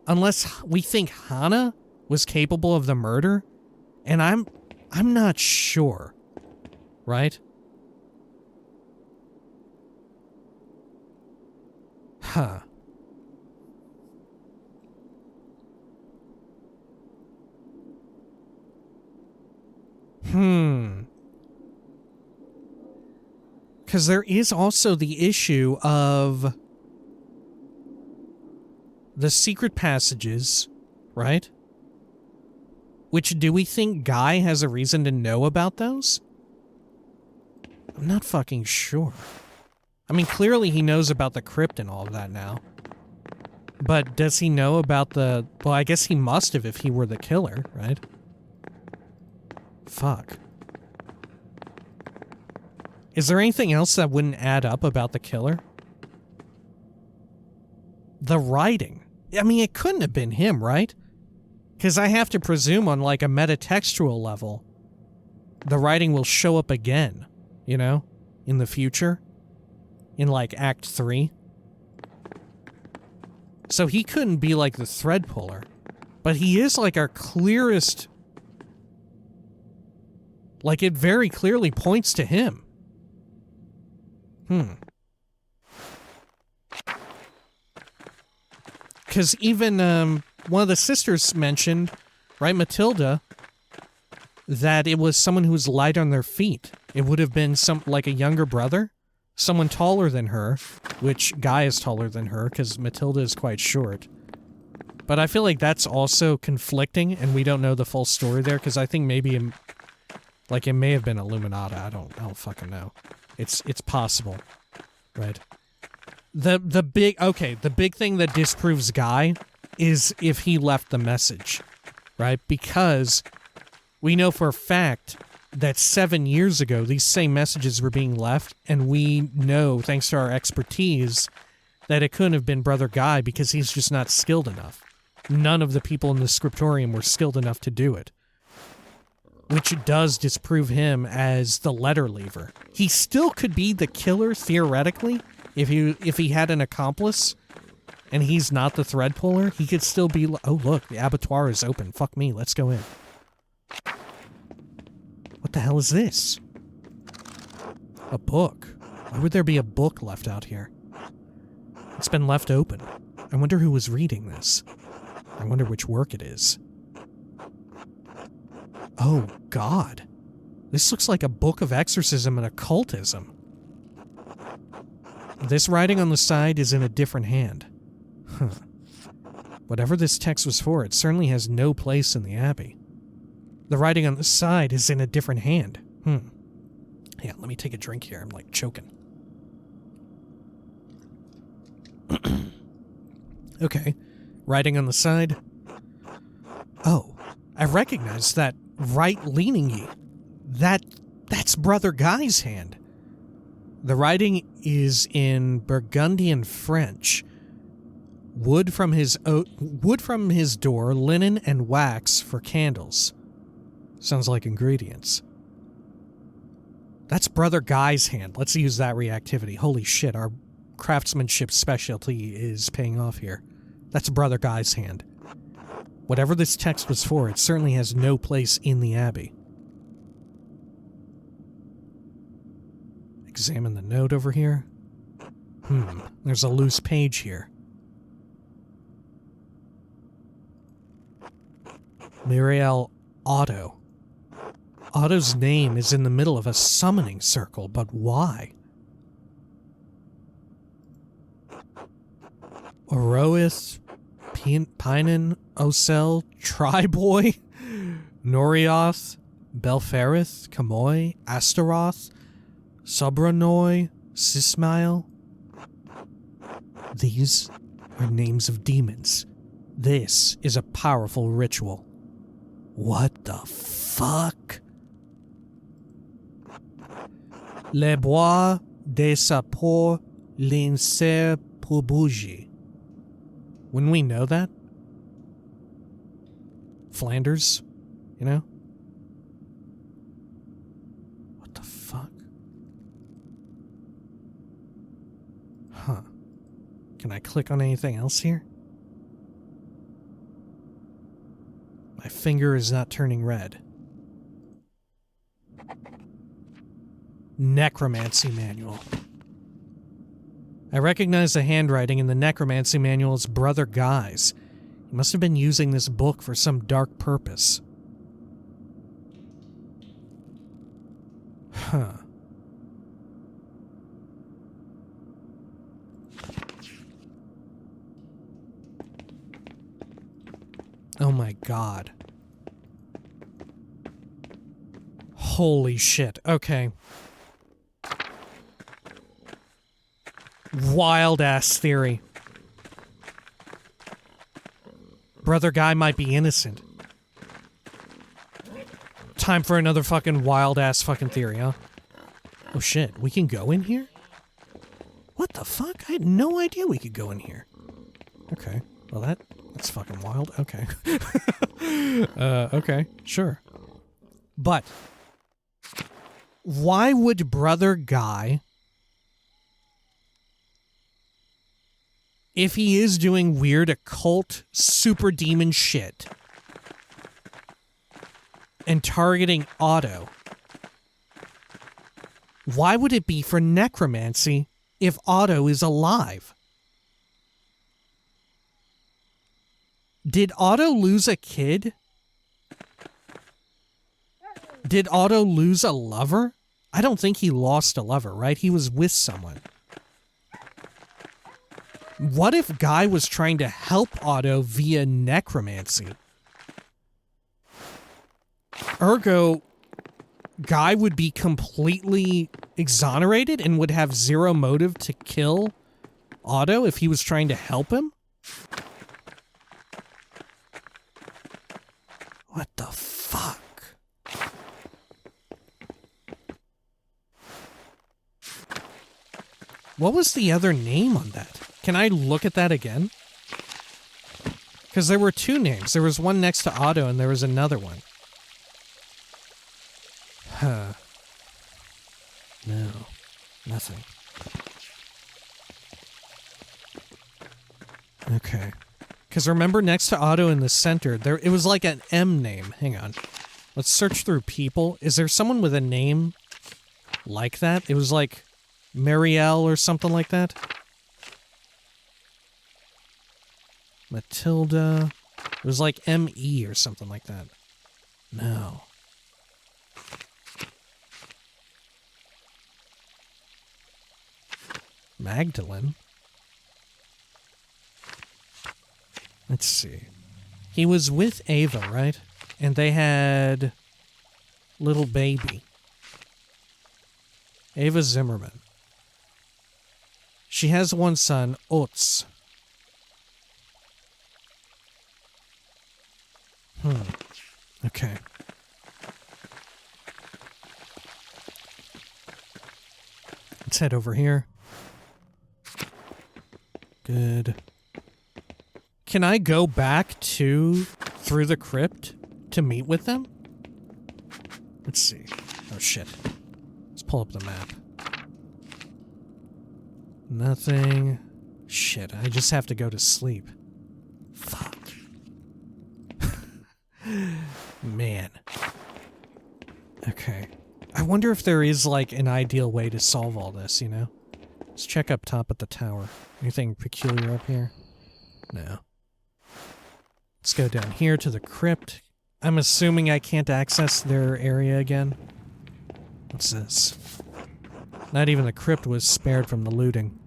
unless we think Hannah was capable of the murder, and I'm not sure, right? Huh. Because there is also the issue of the secret passages, right? Which, do we think Guy has a reason to know about those? I'm not fucking sure. I mean, clearly he knows about the crypt and all of that now. But does he know about the... Well, I guess he must have if he were the killer, right? Fuck. Is there anything else that wouldn't add up about the killer? The writing. I mean, it couldn't have been him, right? Because I have to presume on, like, a metatextual level, the writing will show up again, you know? In the future. In, like, Act 3. So he couldn't be, like, the thread puller. But he is, like, our clearest... Like, it very clearly points to him. Because even, one of the sisters mentioned, right, Matilda, that it was someone who was light on their feet. It would have been like a younger brother, someone taller than her, which Guy is taller than her, because Matilda is quite short. But I feel like that's also conflicting, and we don't know the full story there, because I think maybe, it may have been Illuminata. I don't fucking know. It's possible, right? The big thing that disproves Guy is if he left the message, right? Because we know for a fact that 7 years ago, these same messages were being left, and we know, thanks to our expertise, that it couldn't have been Brother Guy because he's just not skilled enough. None of the people in the scriptorium were skilled enough to do it. Which does disprove him as the letter leaver. He still could be the killer, theoretically, if he had an accomplice, and he's not the thread puller. He could still be... Oh, look, the abattoir is open. Fuck me, let's go in. What the hell is this? A book. Why would there be a book left out here? It's been left open. I wonder who was reading this. I wonder which work it is. Oh, God. This looks like a book of exorcism and occultism. This writing on the side is in a different hand. Huh. Whatever this text was for, it certainly has no place in the Abbey. The writing on the side is in a different hand. Yeah, let me take a drink here. I'm, like, choking. Okay. Writing on the side. Oh, I recognize that right-leaning. That's Brother Guy's hand. The writing is in Burgundian French. Wood from his door, linen and wax for candles. Sounds like ingredients. That's Brother Guy's hand. Let's use that reactivity. Holy shit, our craftsmanship specialty is paying off here. That's Brother Guy's hand. Whatever this text was for, it certainly has no place in the Abbey. Examine the note over here. There's a loose page here. Muriel Otto. Otto's name is in the middle of a summoning circle, but why? Oroith, Pinin, Osel, Triboy, Norioth, Belferith, Kamoy, Astaroth, Sobranoi, Sismail. These are names of demons. This is a powerful ritual. What the fuck? Les bois de sapor lincer pubuji. Wouldn't we know that? Flanders, you know? What the fuck? Huh. Can I click on anything else here? My finger is not turning red. Necromancy Manual. I recognize the handwriting in the Necromancy Manual as Brother Guy's. He must have been using this book for some dark purpose. Huh. Oh my god. Holy shit. Okay. Wild ass theory. Brother Guy might be innocent. Time for another fucking wild-ass fucking theory, huh? Oh shit, we can go in here? What the fuck? I had no idea we could go in here. Okay, well that's fucking wild. Okay. Okay, sure. But why would Brother Guy, if he is doing weird occult super demon shit and targeting Otto, why would it be for necromancy if Otto is alive? Did Otto lose a kid? Did Otto lose a lover? I don't think he lost a lover, right? He was with someone. What if Guy was trying to help Otto via necromancy? Ergo, Guy would be completely exonerated and would have zero motive to kill Otto if he was trying to help him? What the fuck? What was the other name on that? Can I look at that again? Because there were two names. There was one next to Otto and there was another one. Huh. No. Nothing. Okay. Because remember next to Otto in the center, it was like an M name. Hang on. Let's search through people. Is there someone with a name like that? It was like Marielle or something like that. Matilda. It was like M.E. or something like that. No. Magdalene? Let's see. He was with Ava, right? And they had little baby. Ava Zimmerman. She has one son, Otz. Okay. Let's head over here. Good. Can I go back through the crypt to meet with them? Let's see. Oh shit. Let's pull up the map. Nothing. Shit, I just have to go to sleep. Fuck. Man. Okay. I wonder if there is, like, an ideal way to solve all this, you know? Let's check up top at the tower. Anything peculiar up here? No. Let's go down here to the crypt. I'm assuming I can't access their area again. What's this? Not even the crypt was spared from the looting.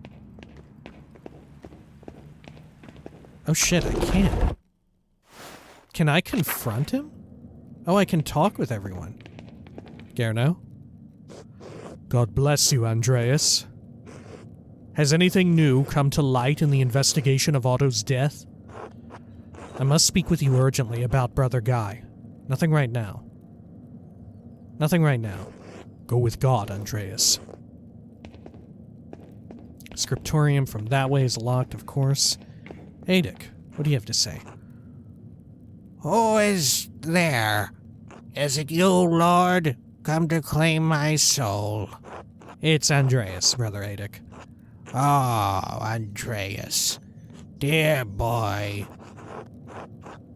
Oh shit, I can't. Can I confront him? Oh, I can talk with everyone. Gerno? God bless you, Andreas. Has anything new come to light in the investigation of Otto's death? I must speak with you urgently about Brother Guy. Nothing right now. Nothing right now. Go with God, Andreas. Scriptorium from that way is locked, of course. Adic, what do you have to say? Who is there? Is it you, Lord? Come to claim my soul. It's Andreas, Brother Adic. Oh, Andreas. Dear boy.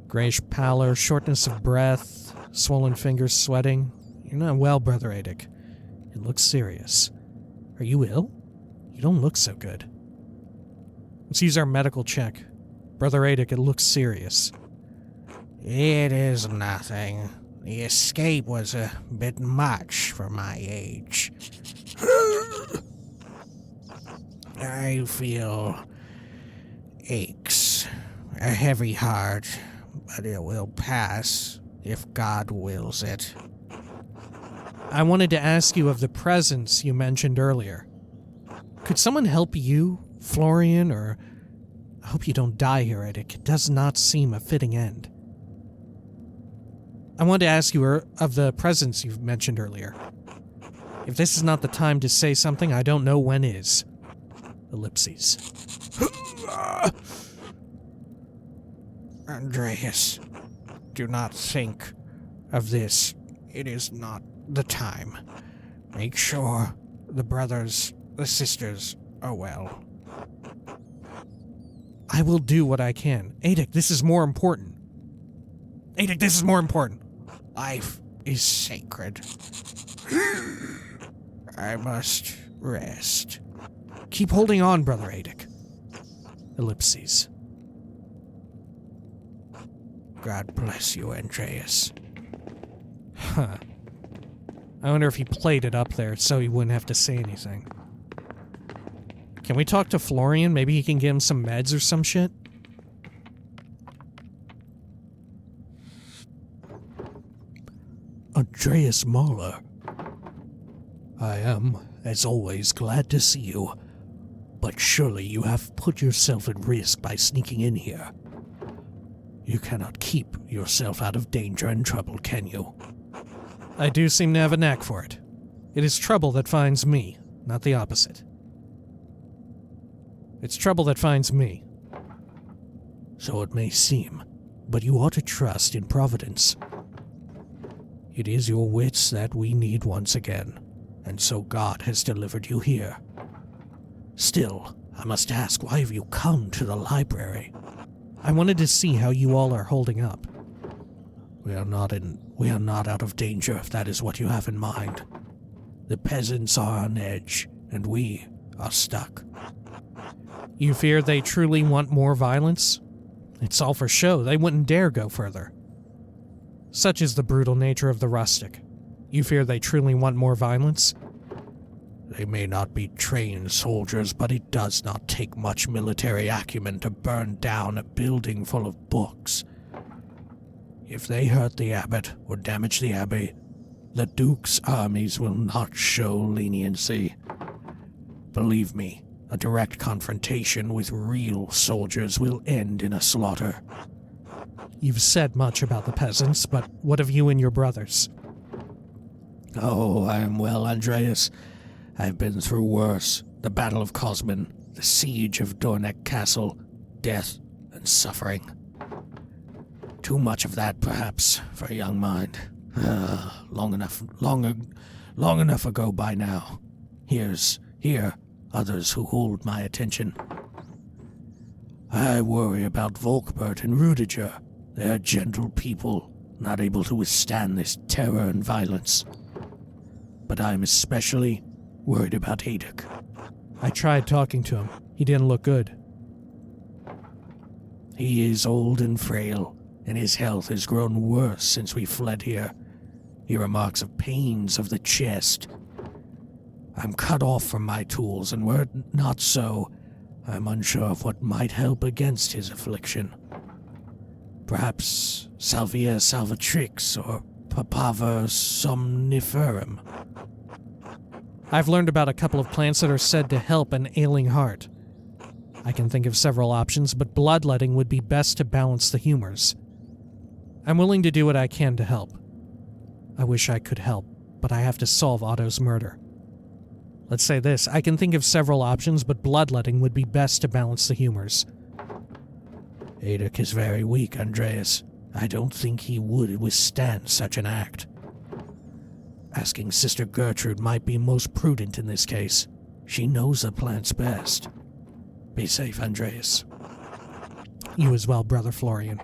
Grayish pallor, shortness of breath, swollen fingers sweating. You're not well, Brother Adic. It looks serious. Are you ill? You don't look so good. Let's use our medical check. Brother Adic, it looks serious. It is nothing. The escape was a bit much for my age. I feel aches, a heavy heart, but it will pass if God wills it. I wanted to ask you of the presence you mentioned earlier. Could someone help you, Florian, or I hope you don't die here, Eddic. It does not seem a fitting end. I wanted to ask you of the presents you mentioned earlier. If this is not the time to say something, I don't know when is. Ellipses. Andreas, do not think of this. It is not the time. Make sure the brothers, the sisters are well. I will do what I can. Edic, this is more important. Edic, this is more important. Life is sacred. I must rest. Keep holding on, Brother Edic. Ellipses. God bless you, Andreas. Huh. I wonder if he played it up there so he wouldn't have to say anything. Can we talk to Florian? Maybe he can give him some meds or some shit? Andreas Maler. I am, as always, glad to see you. But surely you have put yourself at risk by sneaking in here. You cannot keep yourself out of danger and trouble, can you? I do seem to have a knack for it. It is trouble that finds me, not the opposite. It's trouble that finds me. So it may seem, but you ought to trust in Providence. It is your wits that we need once again, and so God has delivered you here. Still, I must ask, why have you come to the library? I wanted to see how you all are holding up. We are not out of danger, if that is what you have in mind. The peasants are on edge, and we are stuck. You fear they truly want more violence? It's all for show. They wouldn't dare go further. Such is the brutal nature of the rustic. You fear they truly want more violence? They may not be trained soldiers, but it does not take much military acumen to burn down a building full of books. If they hurt the abbot or damage the abbey, the Duke's armies will not show leniency. Believe me, a direct confrontation with real soldiers will end in a slaughter. You've said much about the peasants, but what of you and your brothers? Oh, I am well, Andreas. I've been through worse. The Battle of Cosman, the siege of Dorneck Castle, death and suffering. Too much of that, perhaps, for a young mind. Long enough ago by now. Here, others who hold my attention. I worry about Volkbert and Rudiger. They are gentle people, not able to withstand this terror and violence. But I'm especially worried about Edic. I tried talking to him. He didn't look good. He is old and frail, and his health has grown worse since we fled here. He remarks of pains of the chest. I'm cut off from my tools, and were it not so, I'm unsure of what might help against his affliction. Perhaps Salvia salvatrix or Papaver somniferum. I've learned about a couple of plants that are said to help an ailing heart. I can think of several options, but bloodletting would be best to balance the humors. I'm willing to do what I can to help. I wish I could help, but I have to solve Otto's murder. Let's say this, I can think of several options, but bloodletting would be best to balance the humors. Edic is very weak, Andreas. I don't think he would withstand such an act. Asking Sister Gertrude might be most prudent in this case. She knows the plants best. Be safe, Andreas. You as well, Brother Florian.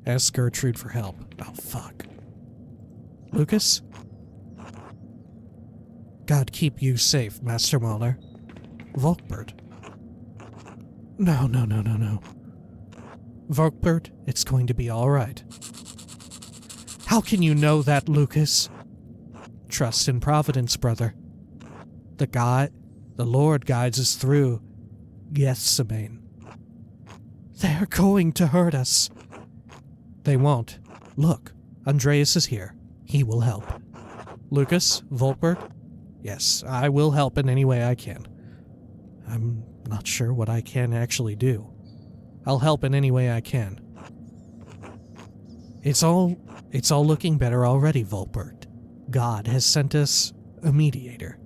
Ask Gertrude for help. Oh, fuck. Lucas? God keep you safe, Master Maler. Volkbert. No. Volkbert, it's going to be all right. How can you know that, Lucas? Trust in Providence, brother. The Lord guides us through Gethsemane. They're going to hurt us. They won't. Look, Andreas is here. He will help. Lucas, Volkbert? Yes, I will help in any way I can. I'm not sure what I can actually do. I'll help in any way I can. It's all looking better already, Volbert. God has sent us a mediator.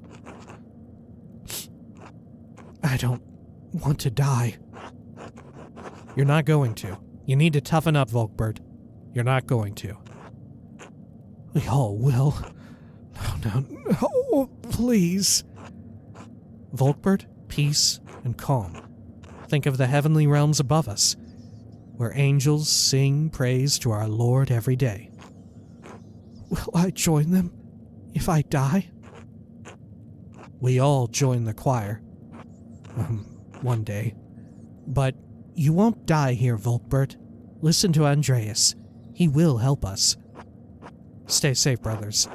I don't want to die. You're not going to. You need to toughen up, Volbert. You're not going to. We all will. No, please. Volbert, peace and calm. Think of the heavenly realms above us, where angels sing praise to our Lord every day. Will I join them if I die? We all join the choir. One day. But you won't die here, Volbert. Listen to Andreas. He will help us. Stay safe, brothers.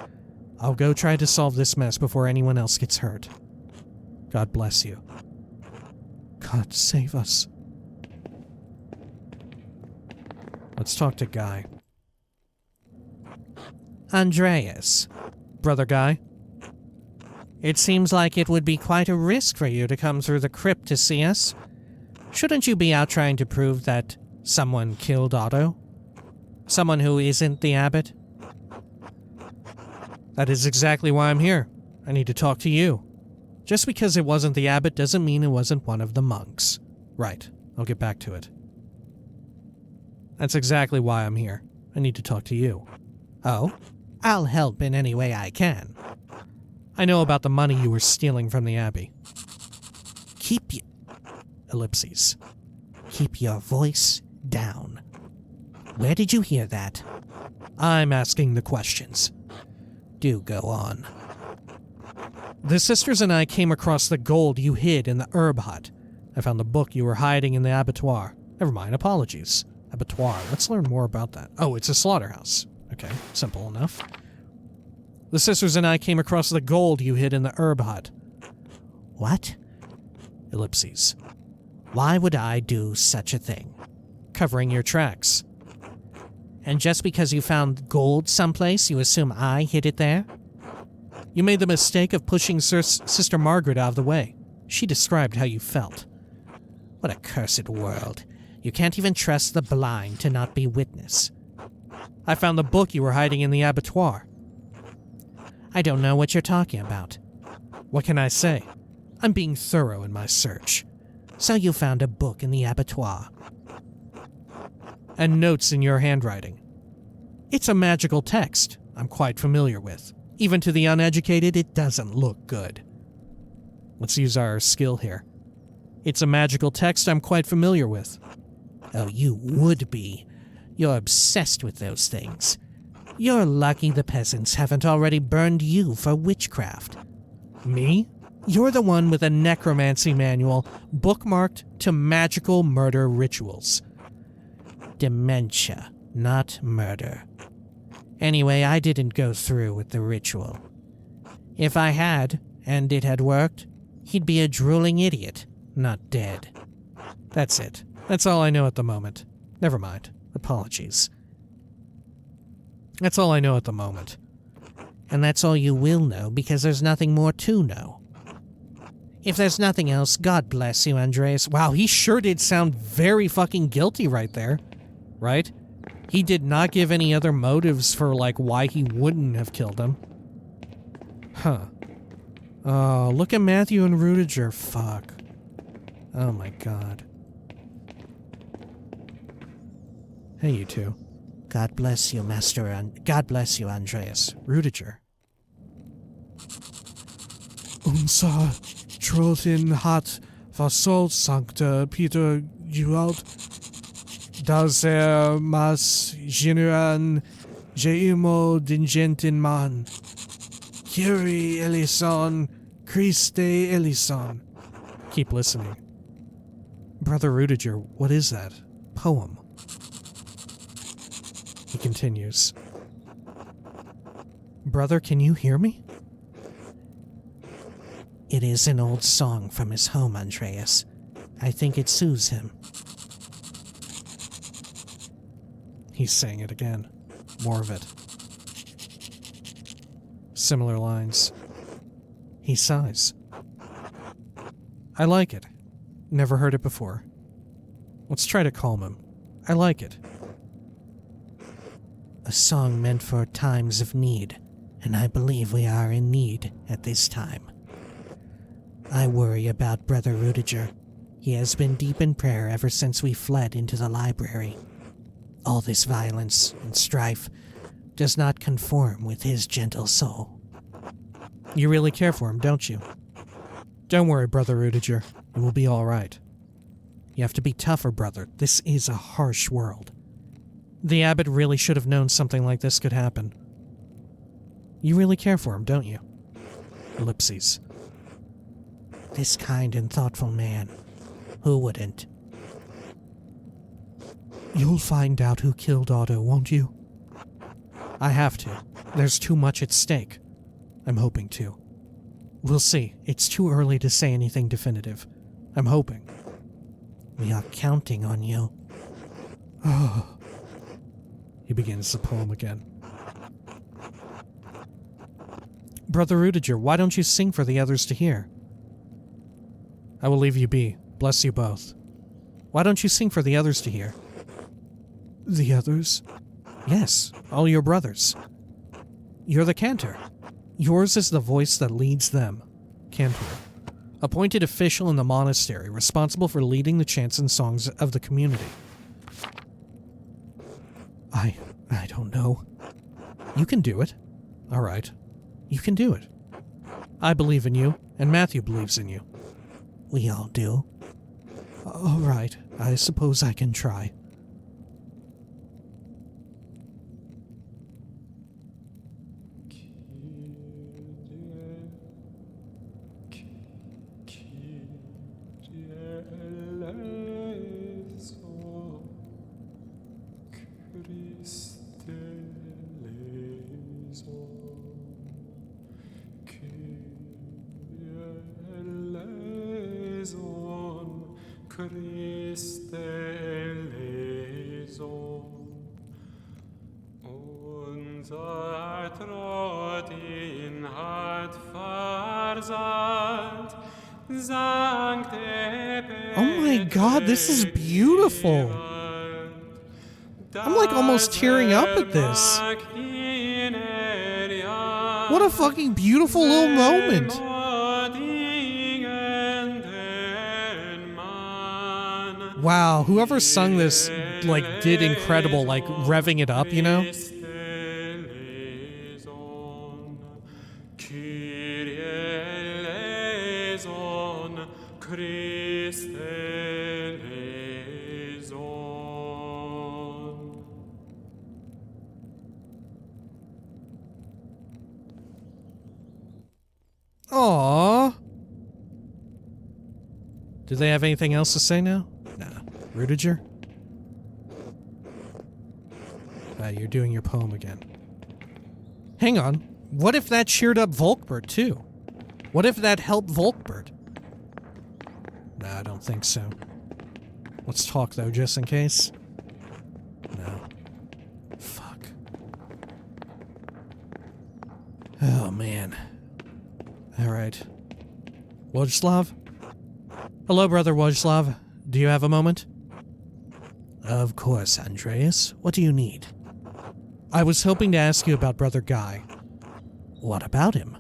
I'll go try to solve this mess before anyone else gets hurt. God bless you. God save us. Let's talk to Guy. Andreas. Brother Guy? It seems like it would be quite a risk for you to come through the crypt to see us. Shouldn't you be out trying to prove that someone killed Otto? Someone who isn't the abbot? That is exactly why I'm here. I need to talk to you. Just because it wasn't the abbot doesn't mean it wasn't one of the monks. Right, I'll get back to it. That's exactly why I'm here. I need to talk to you. Oh? I'll help in any way I can. I know about the money you were stealing from the abbey. Keep your voice down. Where did you hear that? I'm asking the questions. Do go on. The sisters and I came across the gold you hid in the herb hut. I found the book you were hiding in the abattoir. Never mind, apologies. Abattoir, let's learn more about that. Oh, it's a slaughterhouse. Okay, simple enough. The sisters and I came across the gold you hid in the herb hut. What? Ellipses. Why would I do such a thing? Covering your tracks. And just because you found gold someplace, you assume I hid it there? You made the mistake of pushing Sister Margaret out of the way. She described how you felt. What a cursed world. You can't even trust the blind to not be witness. I found the book you were hiding in the abattoir. I don't know what you're talking about. What can I say? I'm being thorough in my search. So you found a book in the abattoir. And notes in your handwriting. It's a magical text I'm quite familiar with. Even to the uneducated, it doesn't look good. Let's use our skill here. It's a magical text I'm quite familiar with. Oh, you would be. You're obsessed with those things. You're lucky the peasants haven't already burned you for witchcraft. Me? You're the one with a necromancy manual bookmarked to magical murder rituals. Dementia, not murder. Anyway, I didn't go through with the ritual. If I had, and it had worked, he'd be a drooling idiot, not dead. That's it. That's all I know at the moment. Never mind. Apologies. That's all I know at the moment. And that's all you will know, because there's nothing more to know. If there's nothing else, God bless you, Andreas. Wow, he sure did sound very fucking guilty right there. Right? He did not give any other motives for, why he wouldn't have killed him. Huh. Oh, look at Matthew and Rudiger. Fuck. Oh my god. Hey, you two. God bless you, Master, and God bless you, Andreas. Rudiger. Unser Trotin hat versollt Sancta Peter Jualt, dass mas genuan geimo dingentin man. Kyrie eleison, Christe eleison. Keep listening. Brother Rudiger, what is that? Poem. He continues. Brother, can you hear me? It is an old song from his home, Andreas. I think it soothes him. He's saying it again. More of it. Similar lines. He sighs. I like it. Never heard it before. Let's try to calm him. I like it. A song meant for times of need, and I believe we are in need at this time. I worry about Brother Rudiger. He has been deep in prayer ever since we fled into the library. All this violence and strife does not conform with his gentle soul. You really care for him, don't you? Don't worry, Brother Rudiger. It will be all right. You have to be tougher, brother. This is a harsh world. The abbot really should have known something like this could happen. You really care for him, don't you? Ellipses. This kind and thoughtful man. Who wouldn't? You'll find out who killed Otto, won't you? I have to. There's too much at stake. I'm hoping to. We'll see. It's too early to say anything definitive. I'm hoping. We are counting on you. Oh. He begins the poem again. Brother Rudiger, why don't you sing for the others to hear? I will leave you be. Bless you both. Why don't you sing for the others to hear? The others? Yes, all your brothers. You're the cantor. Yours is the voice that leads them. Cantor. Appointed official in the monastery, responsible for leading the chants and songs of the community. I don't know. You can do it. All right. You can do it. I believe in you, and Matthew believes in you. We all do. All right. I suppose I can try. Oh my god, this is beautiful. I'm like almost tearing up at this. What a fucking beautiful little moment. Wow, whoever sung this, like, did incredible, like, revving it up, you know? Aww. Do they have anything else to say now? Nah. Rudiger? You're doing your poem again. Hang on. What if that cheered up Volkbert, too? What if that helped Volkbert? Nah, I don't think so. Let's talk, though, just in case. No. Fuck. Oh, man. Alright. Wojslav? Hello, Brother Wojslav. Do you have a moment? Of course, Andreas. What do you need? I was hoping to ask you about Brother Guy. What about him?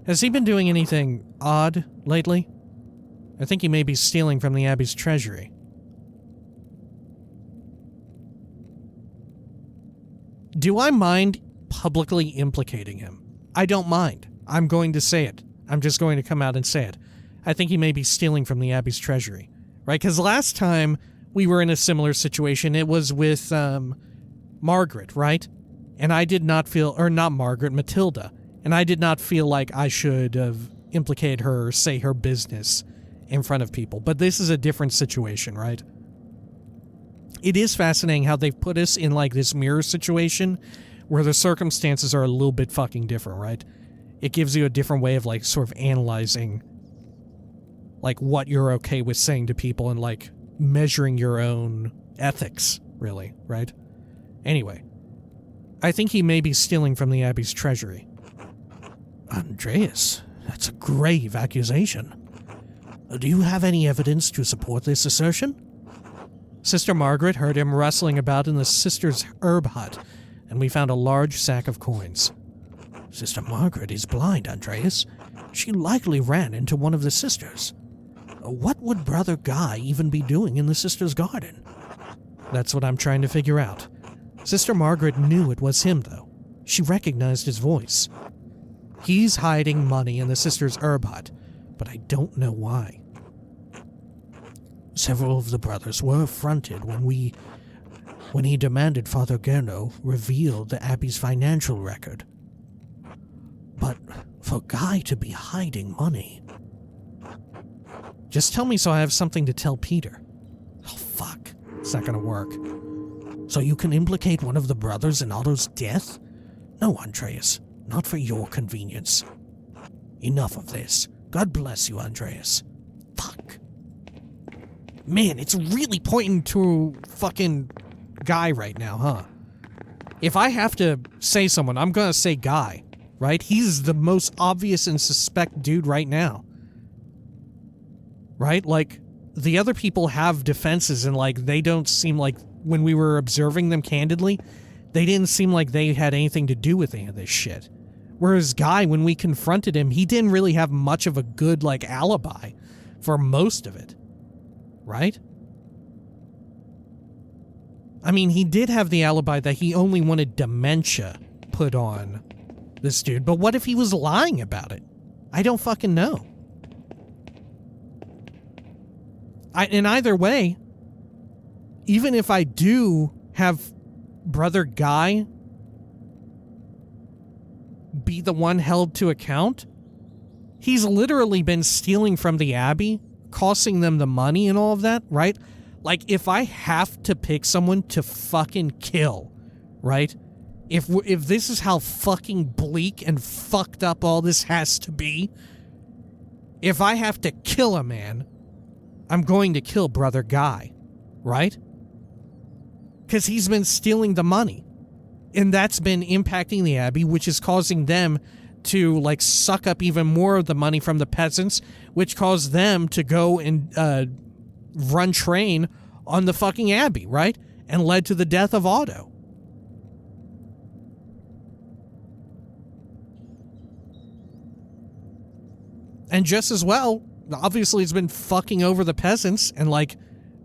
Has he been doing anything odd lately? I think he may be stealing from the Abbey's treasury. Do I mind publicly implicating him? I don't mind. I'm going to say it. I'm just going to come out and say it. I think he may be stealing from the Abbey's treasury. Right? Because last time we were in a similar situation, it was with, Margaret, right? And I did not feel, or not Margaret, Matilda. And I did not feel like I should have implicated her or say her business in front of people. But this is a different situation, right? It is fascinating how they've put us in, like, this mirror situation where the circumstances are a little bit fucking different, right? It gives you a different way of, like, sort of analyzing, like, what you're okay with saying to people and, like, measuring your own ethics, really, right? Anyway, I think he may be stealing from the Abbey's treasury. Andreas, that's a grave accusation. Do you have any evidence to support this assertion? Sister Margaret heard him rustling about in the sister's herb hut, and we found a large sack of coins. Sister Margaret is blind, Andreas. She likely ran into one of the sisters. What would Brother Guy even be doing in the sister's garden? That's what I'm trying to figure out. Sister Margaret knew it was him, though. She recognized his voice. He's hiding money in the sister's herb hut, but I don't know why. Several of the brothers were affronted when he demanded Father Gerno reveal the Abbey's financial record. But for Guy to be hiding money... Just tell me so I have something to tell Peter. Oh, fuck. It's not gonna work. So you can implicate one of the brothers in Otto's death? No, Andreas. Not for your convenience. Enough of this. God bless you, Andreas. Fuck. Man, it's really pointing to fucking Guy right now, huh? If I have to say someone, I'm gonna say Guy, right? He's the most obvious and suspect dude right now. Right? Like, the other people have defenses and, like, they don't seem like, when we were observing them candidly, they didn't seem like they had anything to do with any of this shit. Whereas Guy, when we confronted him, he didn't really have much of a good, like, alibi for most of it. Right? I mean, he did have the alibi that he only wanted dementia put on this dude, but what if he was lying about it? I don't fucking know. In either way, even if I do have Brother Guy be the one held to account, he's literally been stealing from the Abbey, costing them the money and all of that, right? Like, if I have to pick someone to fucking kill, right? If this is how fucking bleak and fucked up all this has to be, if I have to kill a man, I'm going to kill Brother Guy, right? Because he's been stealing the money. And that's been impacting the Abbey, which is causing them to, like, suck up even more of the money from the peasants, which caused them to go and run train on the fucking Abbey, right? And led to the death of Otto. And just as well, obviously it's been fucking over the peasants, and, like,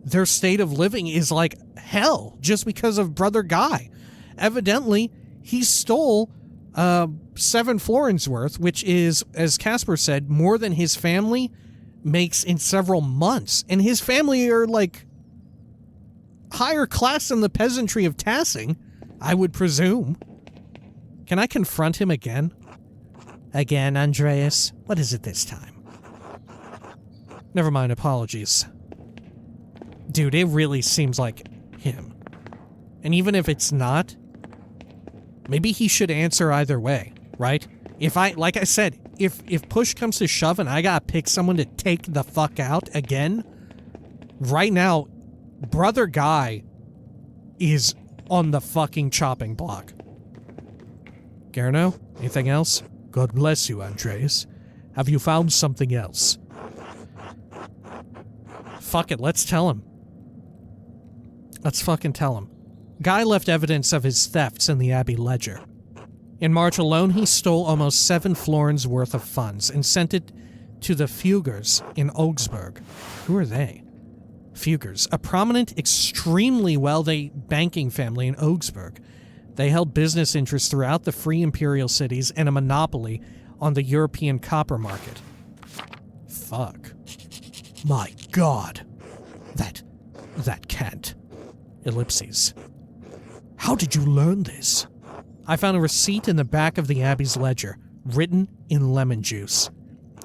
their state of living is like hell just because of Brother Guy. Evidently, he stole 7 florins worth, which is, as Casper said, more than his family makes in several months. And his family are, like, higher class than the peasantry of Tassing, I would presume. Can I confront him again? Again, Andreas? What is it this time? Never mind, apologies. Dude, it really seems like him. And even if it's not, maybe he should answer either way, right? If like I said, if push comes to shove and I gotta pick someone to take the fuck out again, right now, Brother Guy is on the fucking chopping block. Gerno, anything else? God bless you, Andreas. Have you found something else? Fuck it, let's tell him. Let's fucking tell him. Guy left evidence of his thefts in the Abbey ledger. In March alone, he stole almost 7 florins worth of funds and sent it to the Fugers in Augsburg. Who are they? Fugers, a prominent, extremely wealthy banking family in Augsburg. They held business interests throughout the free imperial cities and a monopoly on the European copper market. Fuck. My God. That can't. Ellipses. How did you learn this? I found a receipt in the back of the Abbey's ledger, written in lemon juice.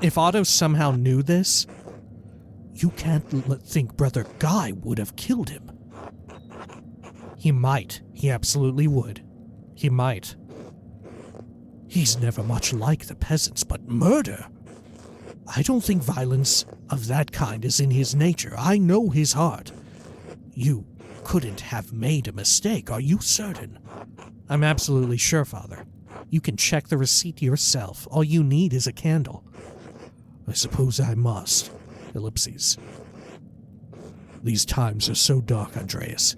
If Otto somehow knew this... You can't think Brother Guy would have killed him. He might. He absolutely would. He might. He's never much like the peasants, but murder? I don't think violence of that kind is in his nature. I know his heart. You couldn't have made a mistake, are you certain? I'm absolutely sure, Father. You can check the receipt yourself. All you need is a candle. I suppose I must. Ellipses. These times are so dark, Andreas.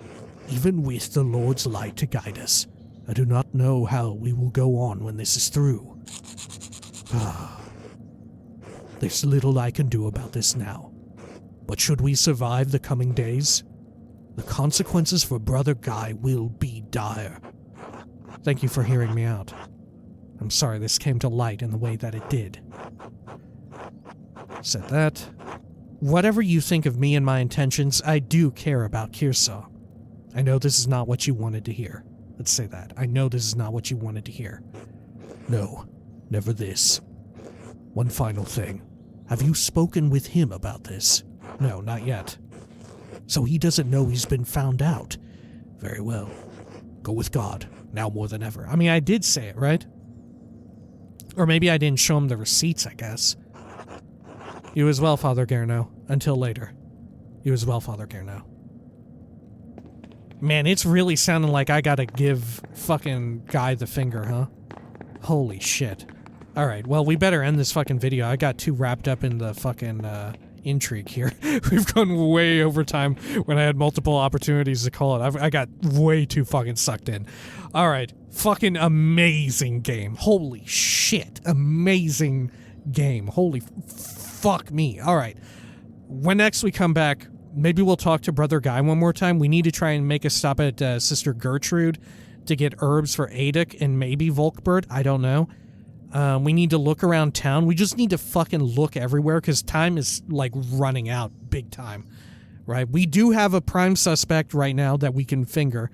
Even with the Lord's light to guide us, I do not know how we will go on when this is through. There's little I can do about this now. But should we survive the coming days, the consequences for Brother Guy will be dire. Thank you for hearing me out. I'm sorry this came to light in the way that it did. Said that. Whatever you think of me and my intentions, I do care about Kearsarge. I know this is not what you wanted to hear. Let's say that. I know this is not what you wanted to hear. No, never this. One final thing. Have you spoken with him about this? No, not yet. So he doesn't know he's been found out. Very well. Go with God, now more than ever. I mean, I did say it, right? Or maybe I didn't show him the receipts, I guess. You as well, Father Garno. Until later. You as well, Father Garno. Man, it's really sounding like I gotta give fucking Guy the finger, huh? Holy shit. Alright, well, we better end this fucking video. I got too wrapped up in the fucking, intrigue here. We've gone way over time when I had multiple opportunities to call it. I got way too fucking sucked in. Alright, fucking amazing game. Holy shit. Amazing game. Holy fuck me. Alright. When next we come back, maybe we'll talk to Brother Guy one more time. We need to try and make a stop at Sister Gertrude to get herbs for Adek and maybe Volkbert. I don't know. We need to look around town. We just need to fucking look everywhere because time is, like, running out big time, right? We do have a prime suspect right now that we can finger,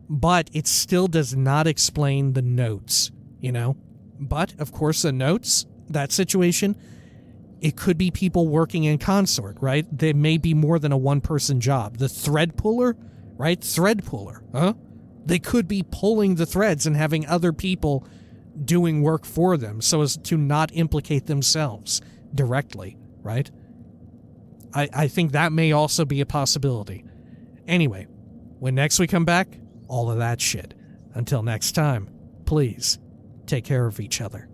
but it still does not explain the notes, you know? But, of course, the notes, that situation, it could be people working in consort, right? There may be more than a one-person job. The thread puller, right? Thread puller, huh? They could be pulling the threads and having other people doing work for them so as to not implicate themselves directly, right? I think that may also be a possibility. Anyway, when next we come back, all of that shit. Until next time, please take care of each other.